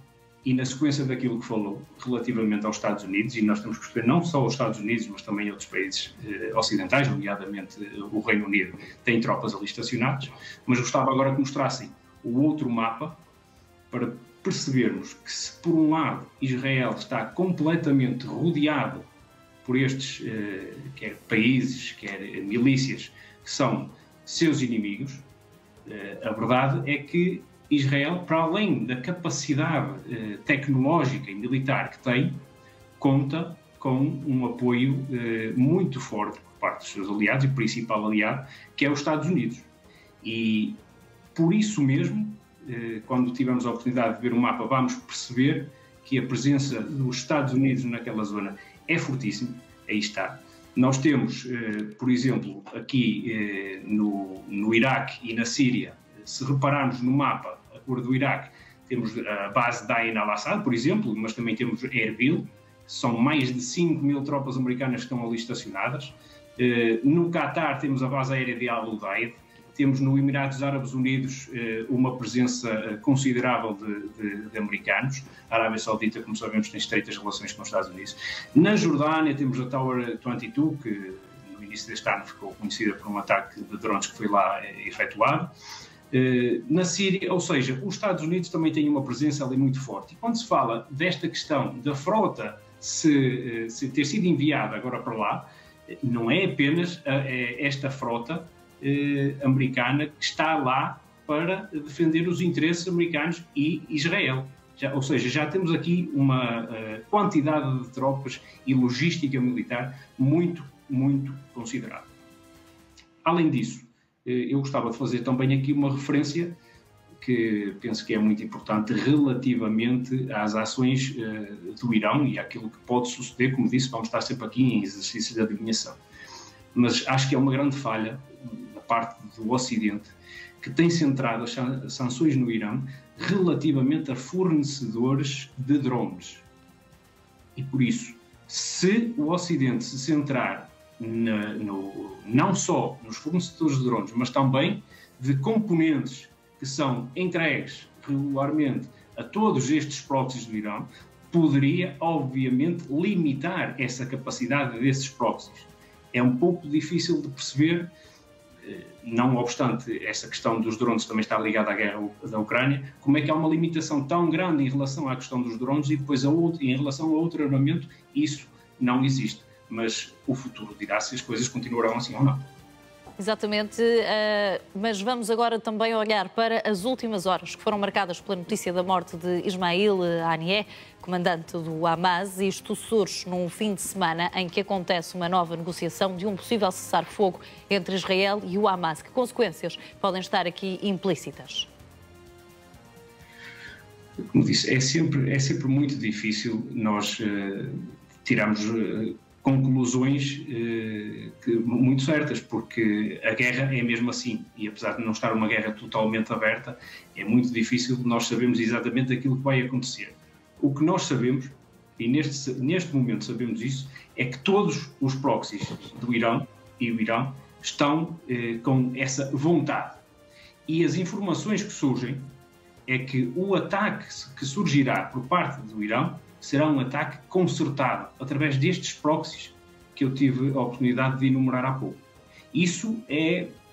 e na sequência daquilo que falou relativamente aos Estados Unidos, e nós temos que perceber não só os Estados Unidos, mas também outros países ocidentais, nomeadamente o Reino Unido, tem tropas ali estacionadas, mas gostava agora que mostrassem o outro mapa para percebermos que, se por um lado Israel está completamente rodeado por estes quer países, quer milícias, que são seus inimigos, a verdade é que Israel, para além da capacidade tecnológica e militar que tem, conta com um apoio muito forte por parte dos seus aliados, e o principal aliado, que é os Estados Unidos. E Por isso mesmo, quando tivermos a oportunidade de ver o mapa, vamos perceber que a presença dos Estados Unidos naquela zona é fortíssima. Aí está. Nós temos, por exemplo, aqui no Iraque e na Síria, se repararmos no mapa, a cor do Iraque, temos a base de Ain al-Assad, por exemplo, mas também temos Erbil, são mais de 5 mil tropas americanas que estão ali estacionadas. No Qatar temos a base aérea de Al-Udeid, temos no Emirados Árabes Unidos uma presença considerável de americanos. A Arábia Saudita, como sabemos, tem estreitas relações com os Estados Unidos. Na Jordânia temos a Tower 22, que no início deste ano ficou conhecida por um ataque de drones que foi lá efetuado. Na Síria, ou seja, os Estados Unidos também têm uma presença ali muito forte. E quando se fala desta questão da frota se ter sido enviada agora para lá, não é apenas esta frota americana que está lá para defender os interesses americanos e Israel. Ou seja, já temos aqui uma quantidade de tropas e logística militar muito, muito considerável. Além disso, eu gostava de fazer também aqui uma referência que penso que é muito importante relativamente às ações do Irão e àquilo que pode suceder. Como disse, vamos estar sempre aqui em exercício de adivinhação. Mas acho que é uma grande falha da parte do Ocidente, que tem centrado as sanções no Irão relativamente a fornecedores de drones. E por isso, se o Ocidente se centrar não só nos fornecedores de drones, mas também de componentes que são entregues regularmente a todos estes proxies do Irão, poderia, obviamente, limitar essa capacidade desses proxies. É um pouco difícil de perceber, não obstante essa questão dos drones também está ligada à guerra da Ucrânia, como é que há uma limitação tão grande em relação à questão dos drones e depois em relação a outro armamento, isso não existe. Mas o futuro dirá se as coisas continuarão assim ou não. Exatamente, mas vamos agora também olhar para as últimas horas que foram marcadas pela notícia da morte de Ismail Haniyeh, comandante do Hamas. Isto surge num fim de semana em que acontece uma nova negociação de um possível cessar-fogo entre Israel e o Hamas. Que consequências podem estar aqui implícitas? Como disse, é sempre muito difícil nós tirarmos conclusões muito certas, porque a guerra é mesmo assim, e apesar de não estar uma guerra totalmente aberta, é muito difícil nós sabermos exatamente aquilo que vai acontecer. O que nós sabemos, e neste momento sabemos isso, é que todos os proxies do Irão e o Irão estão com essa vontade. E as informações que surgem é que o ataque que surgirá por parte do Irão será um ataque concertado através destes proxies que eu tive a oportunidade de enumerar há pouco. Isso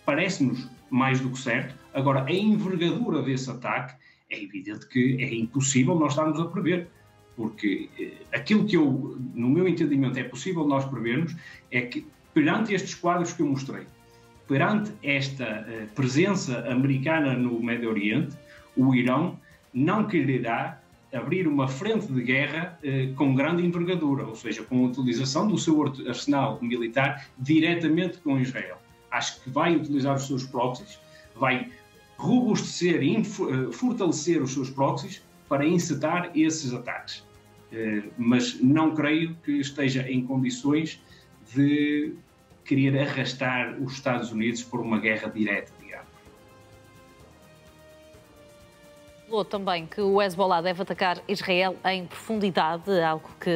parece-nos mais do que certo. Agora, a envergadura desse ataque é evidente que é impossível nós estarmos a prever, porque aquilo que no meu entendimento, é possível nós prevermos é que, perante estes quadros que eu mostrei, perante esta presença americana no Médio Oriente, o Irão não quererá abrir uma frente de guerra com grande envergadura, ou seja, com a utilização do seu arsenal militar diretamente com Israel. Acho que vai utilizar os seus proxies, vai robustecer e fortalecer os seus proxies para encetar esses ataques. Mas não creio que esteja em condições de querer arrastar os Estados Unidos por uma guerra direta, digamos. Falou também que o Hezbollah deve atacar Israel em profundidade, algo que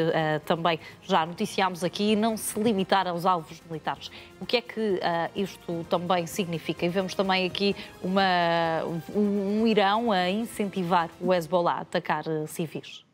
também já noticiámos aqui, e não se limitar aos alvos militares. O que é que isto também significa? E vemos também aqui um Irão a incentivar o Hezbollah a atacar civis.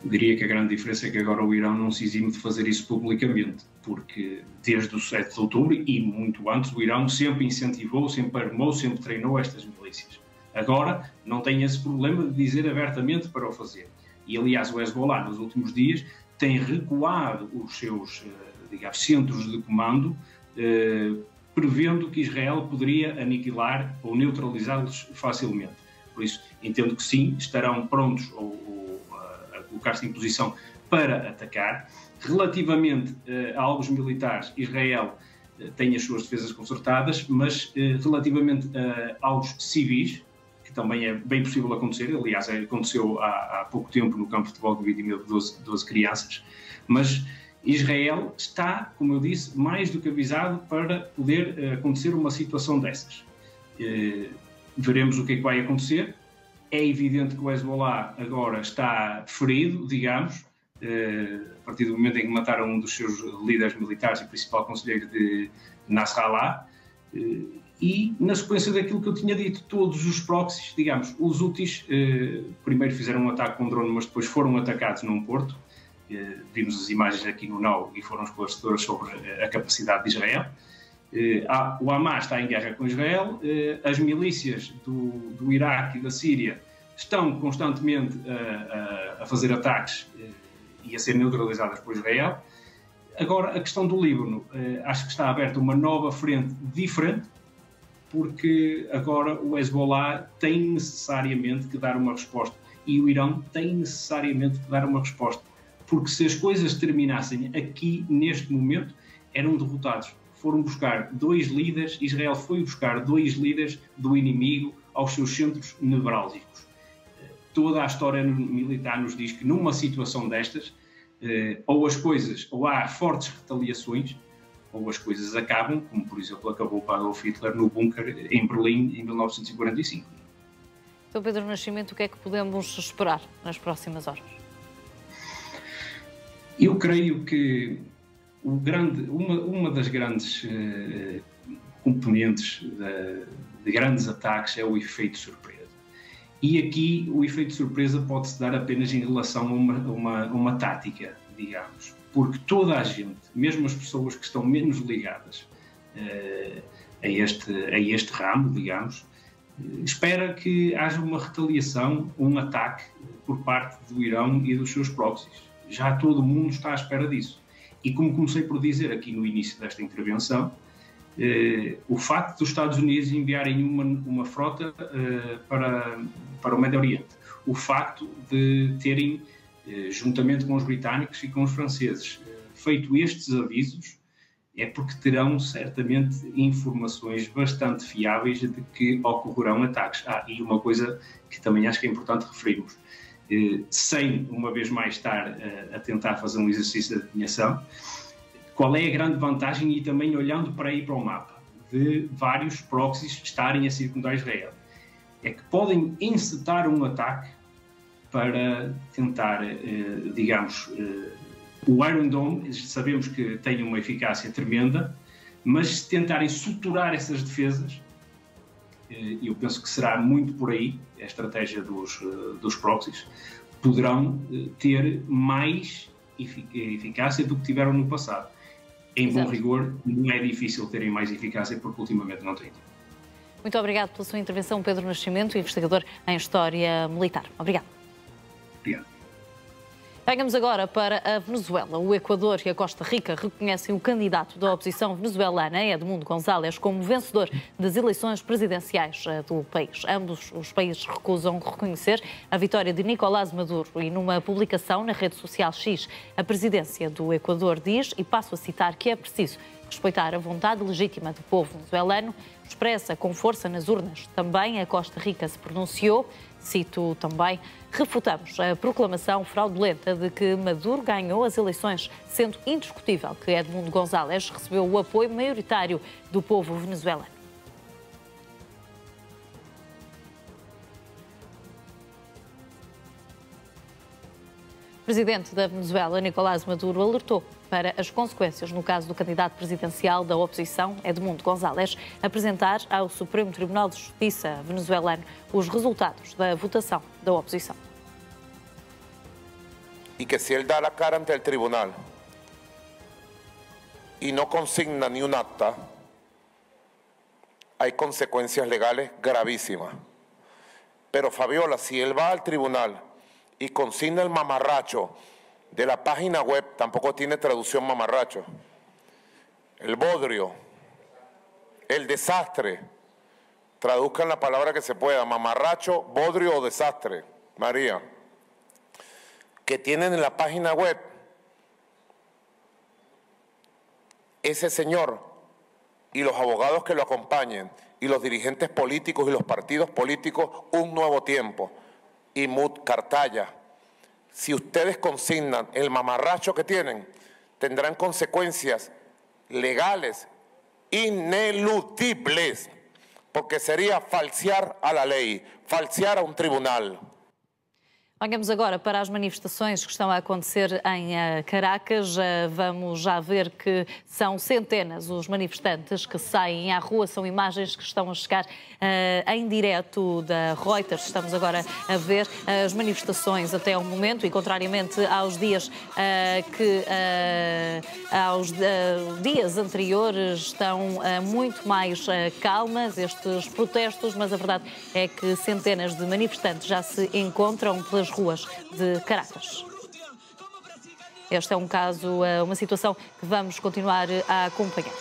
Diria que a grande diferença é que agora o Irão não se exime de fazer isso publicamente, porque desde o 7 de outubro e muito antes o Irão sempre incentivou, sempre armou, sempre treinou estas milícias. Agora não tem esse problema de dizer abertamente para o fazer. E, aliás, o Hezbollah, nos últimos dias, tem recuado os seus, digamos, centros de comando, prevendo que Israel poderia aniquilar ou neutralizá-los facilmente. Por isso, entendo que sim, estarão prontos a colocar-se em posição para atacar. Relativamente a alvos militares, Israel tem as suas defesas concertadas, mas relativamente aos civis, que também é bem possível acontecer, aliás, aconteceu há pouco tempo no campo de futebol com vítima de 12 crianças, mas Israel está, como eu disse, mais do que avisado para poder acontecer uma situação dessas. Veremos o que é que vai acontecer. É evidente que o Hezbollah agora está ferido, digamos, a partir do momento em que mataram um dos seus líderes militares e principal conselheiro de Nasrallah, e na sequência daquilo que eu tinha dito, todos os proxies, digamos, os Houthis primeiro fizeram um ataque com um drone, mas depois foram atacados num porto. Vimos as imagens aqui no NOW e foram esclarecedoras sobre a capacidade de Israel. O Hamas está em guerra com Israel, as milícias do Iraque e da Síria estão constantemente a fazer ataques e a ser neutralizadas por Israel. Agora, a questão do Líbano, acho que está aberta uma nova frente diferente, porque agora o Hezbollah tem necessariamente que dar uma resposta e o Irão tem necessariamente que dar uma resposta, porque se as coisas terminassem aqui, neste momento, eram derrotados. Foram buscar 2 líderes, Israel foi buscar 2 líderes do inimigo aos seus centros nevrálgicos. Toda a história militar nos diz que numa situação destas, ou há fortes retaliações, ou as coisas acabam, como por exemplo acabou para Adolf Hitler no bunker em Berlim em 1945. Então, Pedro Nascimento, o que é que podemos esperar nas próximas horas? Eu creio que uma das grandes componentes de grandes ataques é o efeito surpresa. E aqui o efeito surpresa pode-se dar apenas em relação a uma tática, digamos. Porque toda a gente, mesmo as pessoas que estão menos ligadas a este ramo, digamos, espera que haja uma retaliação, um ataque por parte do Irão e dos seus proxies. Já todo mundo está à espera disso. E como comecei por dizer aqui no início desta intervenção, o facto dos Estados Unidos enviarem uma frota para o Médio Oriente, o facto de terem, juntamente com os britânicos e com os franceses, feito estes avisos, é porque terão certamente informações bastante fiáveis de que ocorrerão ataques. E uma coisa que também acho que é importante referirmos, sem uma vez mais estar a tentar fazer um exercício de adivinhação, qual é a grande vantagem, e também olhando para aí para o mapa, de vários proxies estarem a circundar Israel, é que podem encetar um ataque para tentar, digamos, o Iron Dome, sabemos que tem uma eficácia tremenda, mas se tentarem suturar essas defesas, e eu penso que será muito por aí a estratégia dos proxies, poderão ter mais eficácia do que tiveram no passado. Em bom rigor, não é difícil terem mais eficácia, porque ultimamente não têm. Muito obrigado pela sua intervenção, Pedro Nascimento, investigador em História Militar. Obrigado. Obrigado. Vamos agora para a Venezuela. O Equador e a Costa Rica reconhecem o candidato da oposição venezuelana, Edmundo González, como vencedor das eleições presidenciais do país. Ambos os países recusam reconhecer a vitória de Nicolás Maduro e, numa publicação na rede social X, a presidência do Equador diz, e passo a citar, que é preciso respeitar a vontade legítima do povo venezuelano, expressa com força nas urnas. Também a Costa Rica se pronunciou, cito também, refutamos a proclamação fraudulenta de que Maduro ganhou as eleições, sendo indiscutível que Edmundo González recebeu o apoio maioritário do povo venezuelano. O presidente da Venezuela, Nicolás Maduro, alertou para as consequências no caso do candidato presidencial da oposição, Edmundo González, apresentar ao Supremo Tribunal de Justiça venezuelano os resultados da votação da oposição. Y que si él da la cara ante el tribunal y no consigna ni un acta, hay consecuencias legales gravísimas. Pero Fabiola, si él va al tribunal y consigna el mamarracho de la página web, tampoco tiene traducción mamarracho, el bodrio, el desastre, traduzcan la palabra que se pueda, mamarracho, bodrio o desastre, María, que tienen en la página web, ese señor y los abogados que lo acompañen y los dirigentes políticos y los partidos políticos un nuevo tiempo. Y Mut Cartaya, si ustedes consignan el mamarracho que tienen, tendrán consecuencias legales ineludibles, porque sería falsear a la ley, falsear a un tribunal. Olhamos agora para as manifestações que estão a acontecer em Caracas. Vamos já ver que são centenas os manifestantes que saem à rua. São imagens que estão a chegar em direto da Reuters. Estamos agora a ver as manifestações até ao momento e, contrariamente aos dias dias anteriores, estão muito mais calmas estes protestos, mas a verdade é que centenas de manifestantes já se encontram pelas ruas de Caracas. Este é um caso, uma situação que vamos continuar a acompanhar.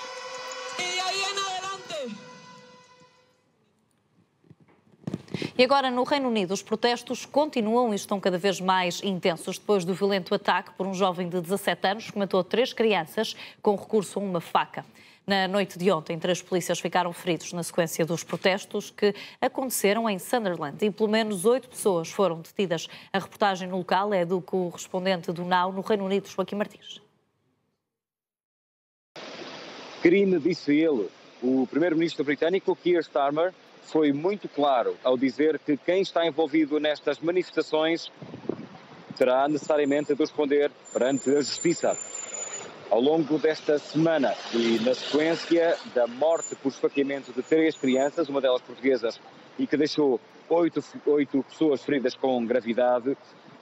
E agora, no Reino Unido, os protestos continuam e estão cada vez mais intensos depois do violento ataque por um jovem de 17 anos que matou 3 crianças com recurso a uma faca. Na noite de ontem, 3 polícias ficaram feridos na sequência dos protestos que aconteceram em Sunderland e pelo menos 8 pessoas foram detidas. A reportagem no local é do correspondente do Now no Reino Unido, Joaquim Martins. Crime, disse ele. O primeiro-ministro britânico, Keir Starmer, foi muito claro ao dizer que quem está envolvido nestas manifestações terá necessariamente de responder perante a justiça. Ao longo desta semana e na sequência da morte por esfaqueamento de 3 crianças, uma delas portuguesas, e que deixou 8 pessoas feridas com gravidade,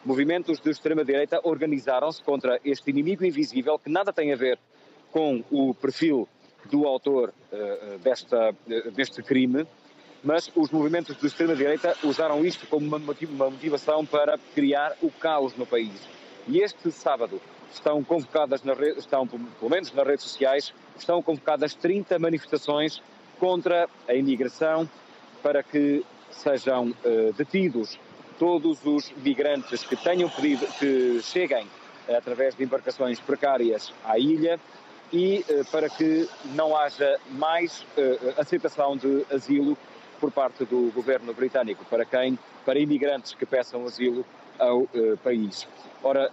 movimentos de extrema-direita organizaram-se contra este inimigo invisível que nada tem a ver com o perfil do autor deste crime, mas os movimentos de extrema-direita usaram isto como uma motivação para criar o caos no país. E este sábado estão convocadas, pelo menos nas redes sociais, estão convocadas 30 manifestações contra a imigração para que sejam detidos todos os migrantes que tenham pedido que cheguem através de embarcações precárias à ilha e para que não haja mais aceitação de asilo por parte do governo britânico para imigrantes que peçam asilo ao país. Ora,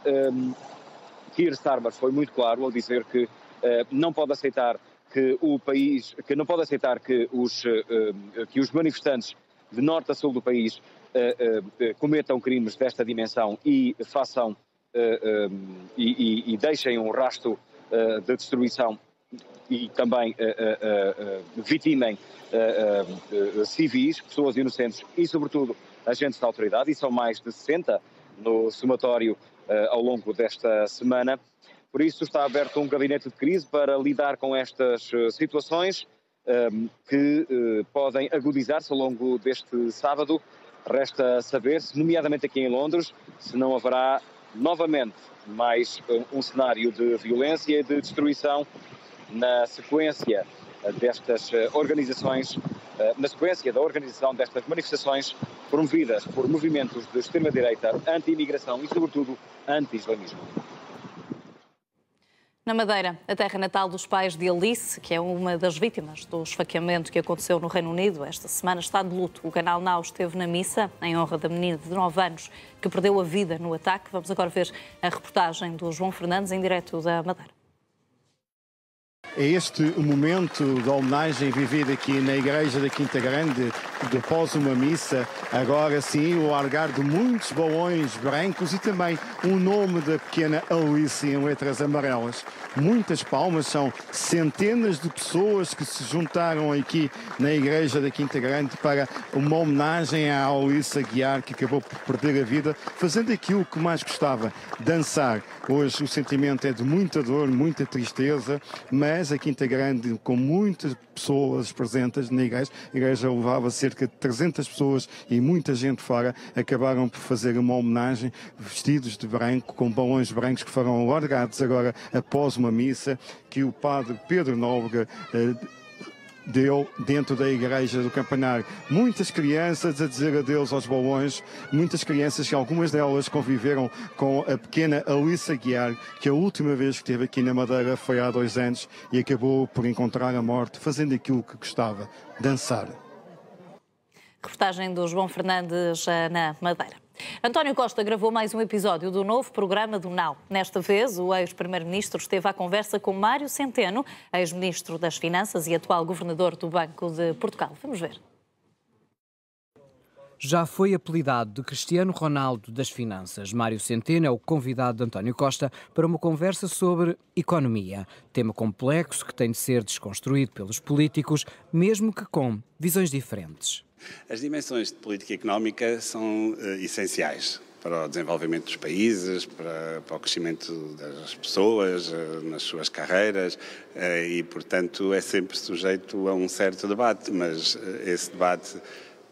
Keir Starmer foi muito claro ao dizer que não pode aceitar que os manifestantes de norte a sul do país cometam crimes desta dimensão e façam e deixem um rastro de destruição e também vitimem civis, pessoas inocentes e, sobretudo, agentes da autoridade, e são mais de 60 no somatório ao longo desta semana. Por isso está aberto um gabinete de crise para lidar com estas situações que podem agudizar-se ao longo deste sábado. Resta saber, nomeadamente aqui em Londres, se não haverá novamente mais um cenário de violência e de destruição na sequência destas organizações, na sequência da organização destas manifestações promovidas por movimentos de extrema-direita, anti-imigração e, sobretudo, anti-islamismo. Na Madeira, a terra natal dos pais de Alice, que é uma das vítimas do esfaqueamento que aconteceu no Reino Unido, esta semana está de luto. O canal Now esteve na missa em honra da menina de 9 anos que perdeu a vida no ataque. Vamos agora ver a reportagem do João Fernandes em direto da Madeira. É este o momento da homenagem vivida aqui na Igreja da Quinta Grande, após uma missa. Agora sim, o largar de muitos balões brancos e também o nome da pequena Alice em letras amarelas. Muitas palmas, são centenas de pessoas que se juntaram aqui na Igreja da Quinta Grande para uma homenagem à Alice Aguiar, que acabou por perder a vida, fazendo aquilo que mais gostava, dançar. Hoje o sentimento é de muita dor, muita tristeza, mas a Quinta Grande, com muitas pessoas presentes na igreja, a igreja levava cerca de 300 pessoas e muita gente fora, acabaram por fazer uma homenagem vestidos de branco, com balões brancos que foram largados agora após uma missa que o padre Pedro Nóbrega deu dentro da igreja do Campanário. Muitas crianças a dizer adeus aos balões, muitas crianças que algumas delas conviveram com a pequena Alice Aguiar, que a última vez que esteve aqui na Madeira foi há 2 anos e acabou por encontrar a morte fazendo aquilo que gostava, dançar. Reportagem do João Fernandes na Madeira. António Costa gravou mais um episódio do novo programa do Now. Nesta vez, o ex-primeiro-ministro esteve à conversa com Mário Centeno, ex-ministro das Finanças e atual governador do Banco de Portugal. Vamos ver. Já foi apelidado de Cristiano Ronaldo das Finanças. Mário Centeno é o convidado de António Costa para uma conversa sobre economia. Tema complexo que tem de ser desconstruído pelos políticos, mesmo que com visões diferentes. As dimensões de política económica são essenciais para o desenvolvimento dos países, para o crescimento das pessoas, nas suas carreiras e, portanto, é sempre sujeito a um certo debate, mas esse debate,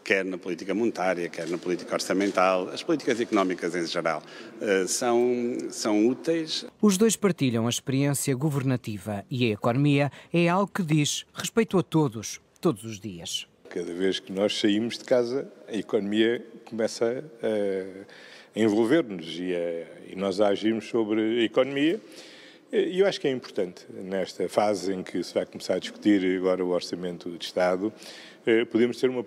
quer na política monetária, quer na política orçamental, as políticas económicas em geral, são úteis. Os dois partilham a experiência governativa e a economia é algo que diz respeito a todos, todos os dias. Cada vez que nós saímos de casa, a economia começa a envolver-nos e nós agimos sobre a economia. E eu acho que é importante, nesta fase em que se vai começar a discutir agora o Orçamento de Estado, podemos ter um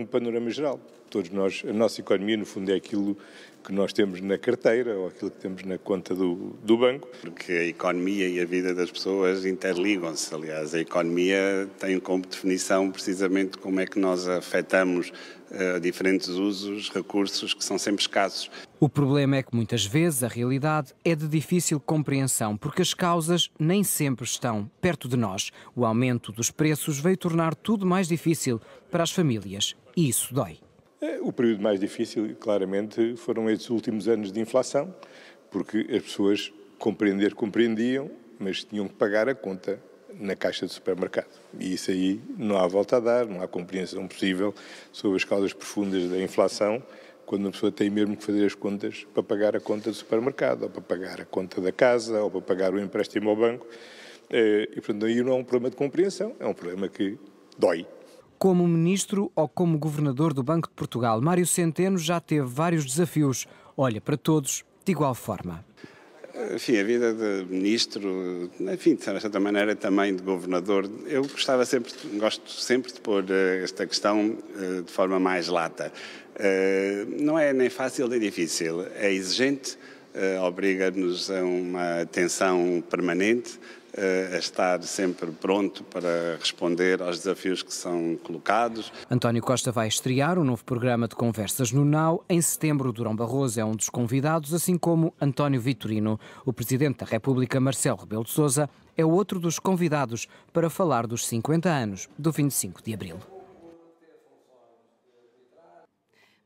panorama geral. Todos nós, a nossa economia, no fundo, é aquilo que nós temos na carteira ou aquilo que temos na conta do banco. Porque a economia e a vida das pessoas interligam-se. Aliás, a economia tem como definição precisamente como é que nós afetamos diferentes usos, recursos que são sempre escassos. O problema é que muitas vezes a realidade é de difícil compreensão, porque as causas nem sempre estão perto de nós. O aumento dos preços veio tornar tudo mais difícil para as famílias e isso dói. O período mais difícil, claramente, foram estes últimos anos de inflação, porque as pessoas compreendiam, mas tinham que pagar a conta na caixa de supermercado. E isso aí não há volta a dar, não há compreensão possível sobre as causas profundas da inflação, quando a pessoa tem mesmo que fazer as contas para pagar a conta do supermercado, ou para pagar a conta da casa, ou para pagar o empréstimo ao banco. E, portanto, aí não é um problema de compreensão, é um problema que dói. Como ministro ou como governador do Banco de Portugal, Mário Centeno já teve vários desafios. Olha para todos de igual forma. Enfim, a vida de ministro, enfim, de certa maneira também de governador, eu gosto sempre de pôr esta questão de forma mais lata. Não é nem fácil nem difícil, é exigente, obriga-nos a uma atenção permanente, a estar sempre pronto para responder aos desafios que são colocados. António Costa vai estrear um novo programa de conversas no Now. Em setembro, Durão Barroso é um dos convidados, assim como António Vitorino. O Presidente da República, Marcelo Rebelo de Sousa, é outro dos convidados para falar dos 50 anos do 25 de Abril.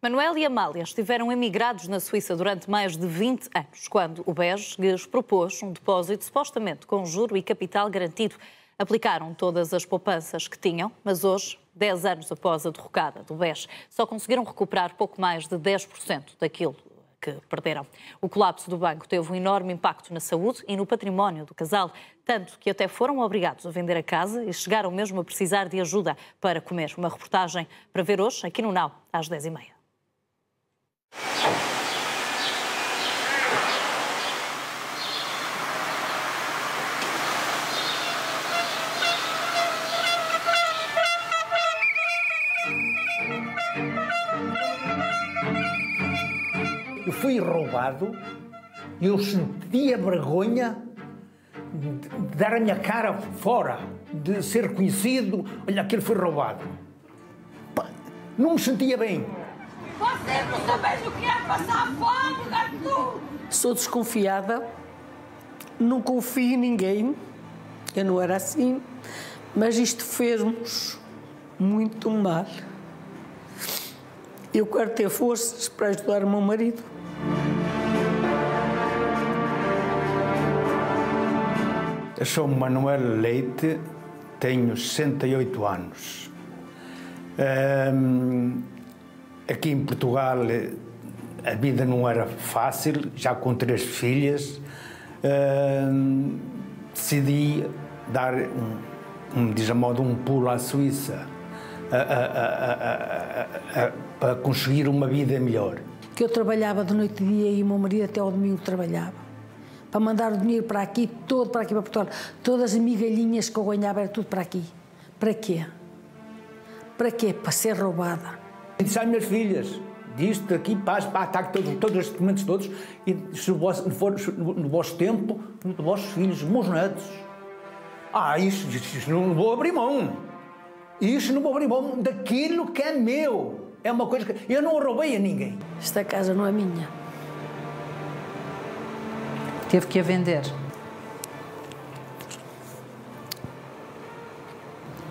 Manuel e Amália estiveram emigrados na Suíça durante mais de 20 anos, quando o BES lhes propôs um depósito supostamente com juro e capital garantido. Aplicaram todas as poupanças que tinham, mas hoje, 10 anos após a derrocada do BES, só conseguiram recuperar pouco mais de 10% daquilo que perderam. O colapso do banco teve um enorme impacto na saúde e no património do casal, tanto que até foram obrigados a vender a casa e chegaram mesmo a precisar de ajuda para comer. Uma reportagem para ver hoje, aqui no Now, às 10h30. Eu fui roubado e eu sentia vergonha de dar a minha cara fora, de ser reconhecido. Olha, aquele foi roubado. Não me sentia bem. Você não sabe o que é passar fome, gato! Sou desconfiada, não confio em ninguém, eu não era assim, mas isto fez-nos muito mal. Eu quero ter forças para ajudar o meu marido. Eu sou Manuel Leite, tenho 68 anos. Aqui em Portugal a vida não era fácil, já com 3 filhas. Decidi dar diz a moda, um pulo à Suíça para conseguir uma vida melhor. Que eu trabalhava de noite e dia e o meu marido até ao domingo trabalhava. Para mandar o dinheiro para aqui, todo para aqui, para Portugal. Todas as migalhinhas que eu ganhava era tudo para aqui. Para quê? Para quê? Para ser roubada. Eu disse às minhas filhas, disto daqui, paz, para ataque todos os documentos todos, e se for no vosso tempo, nos vossos filhos, os meus netos. Isto não vou abrir mão. Isto não vou abrir mão daquilo que é meu. É uma coisa que eu não roubei a ninguém. Esta casa não é minha. Teve que a vender.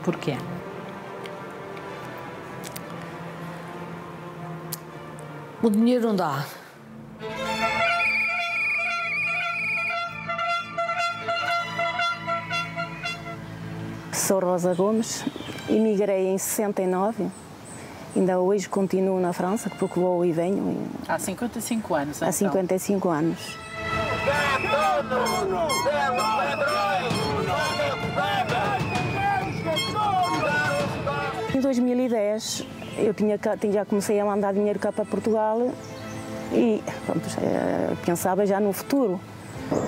Porquê? O dinheiro não dá. Sou Rosa Gomes, emigrei em 69, ainda hoje continuo na França, porque vou e venho. Há 55 anos, então. Há 55 anos. Em 2010, eu já comecei a mandar dinheiro cá para Portugal e pronto, pensava já no futuro.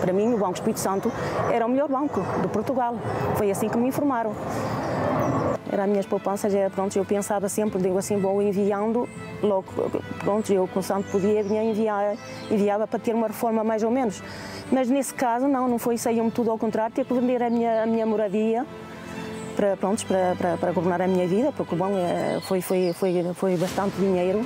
Para mim, o Banco Espírito Santo era o melhor banco de Portugal. Foi assim que me informaram. Era as minhas poupanças, pronto, eu pensava sempre, digo assim, vou enviando, logo, pronto, eu com o Santo podia, enviava para ter uma reforma mais ou menos. Mas nesse caso, não foi, saiu-me tudo ao contrário, ter que vender a minha moradia para governar a minha vida, porque, bom, foi bastante dinheiro.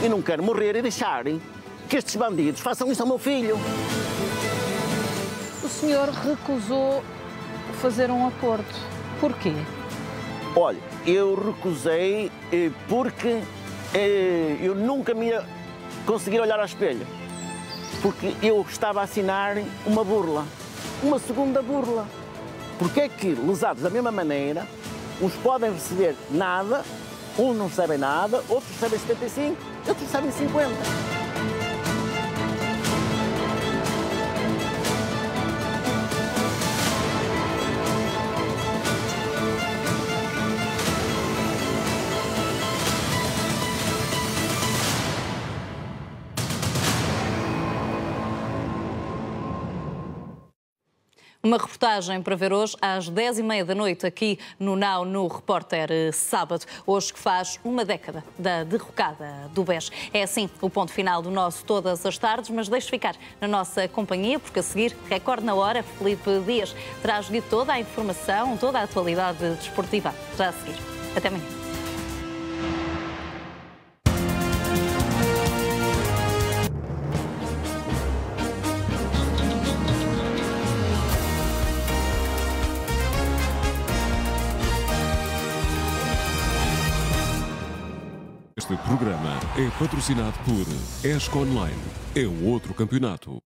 Eu não quero morrer e deixar que estes bandidos façam isso ao meu filho. O senhor recusou fazer um acordo. Porquê? Olha, eu recusei porque eu nunca me ia conseguir olhar ao espelho. Porque eu estava a assinar uma burla, uma segunda burla. Porque é que, lesados da mesma maneira, uns podem receber nada, uns não recebem nada, outros recebem 75, outros recebem 50. Uma reportagem para ver hoje às 10h30 da noite aqui no Now, no Repórter Sábado. Hoje que faz uma década da derrocada do BES. É assim o ponto final do nosso Todas as Tardes, mas deixe ficar na nossa companhia, porque a seguir, Record na Hora, Filipe Dias traz-lhe toda a informação, toda a atualidade desportiva. Já a seguir. Até amanhã. Este programa é patrocinado por ESC Online. É o outro campeonato.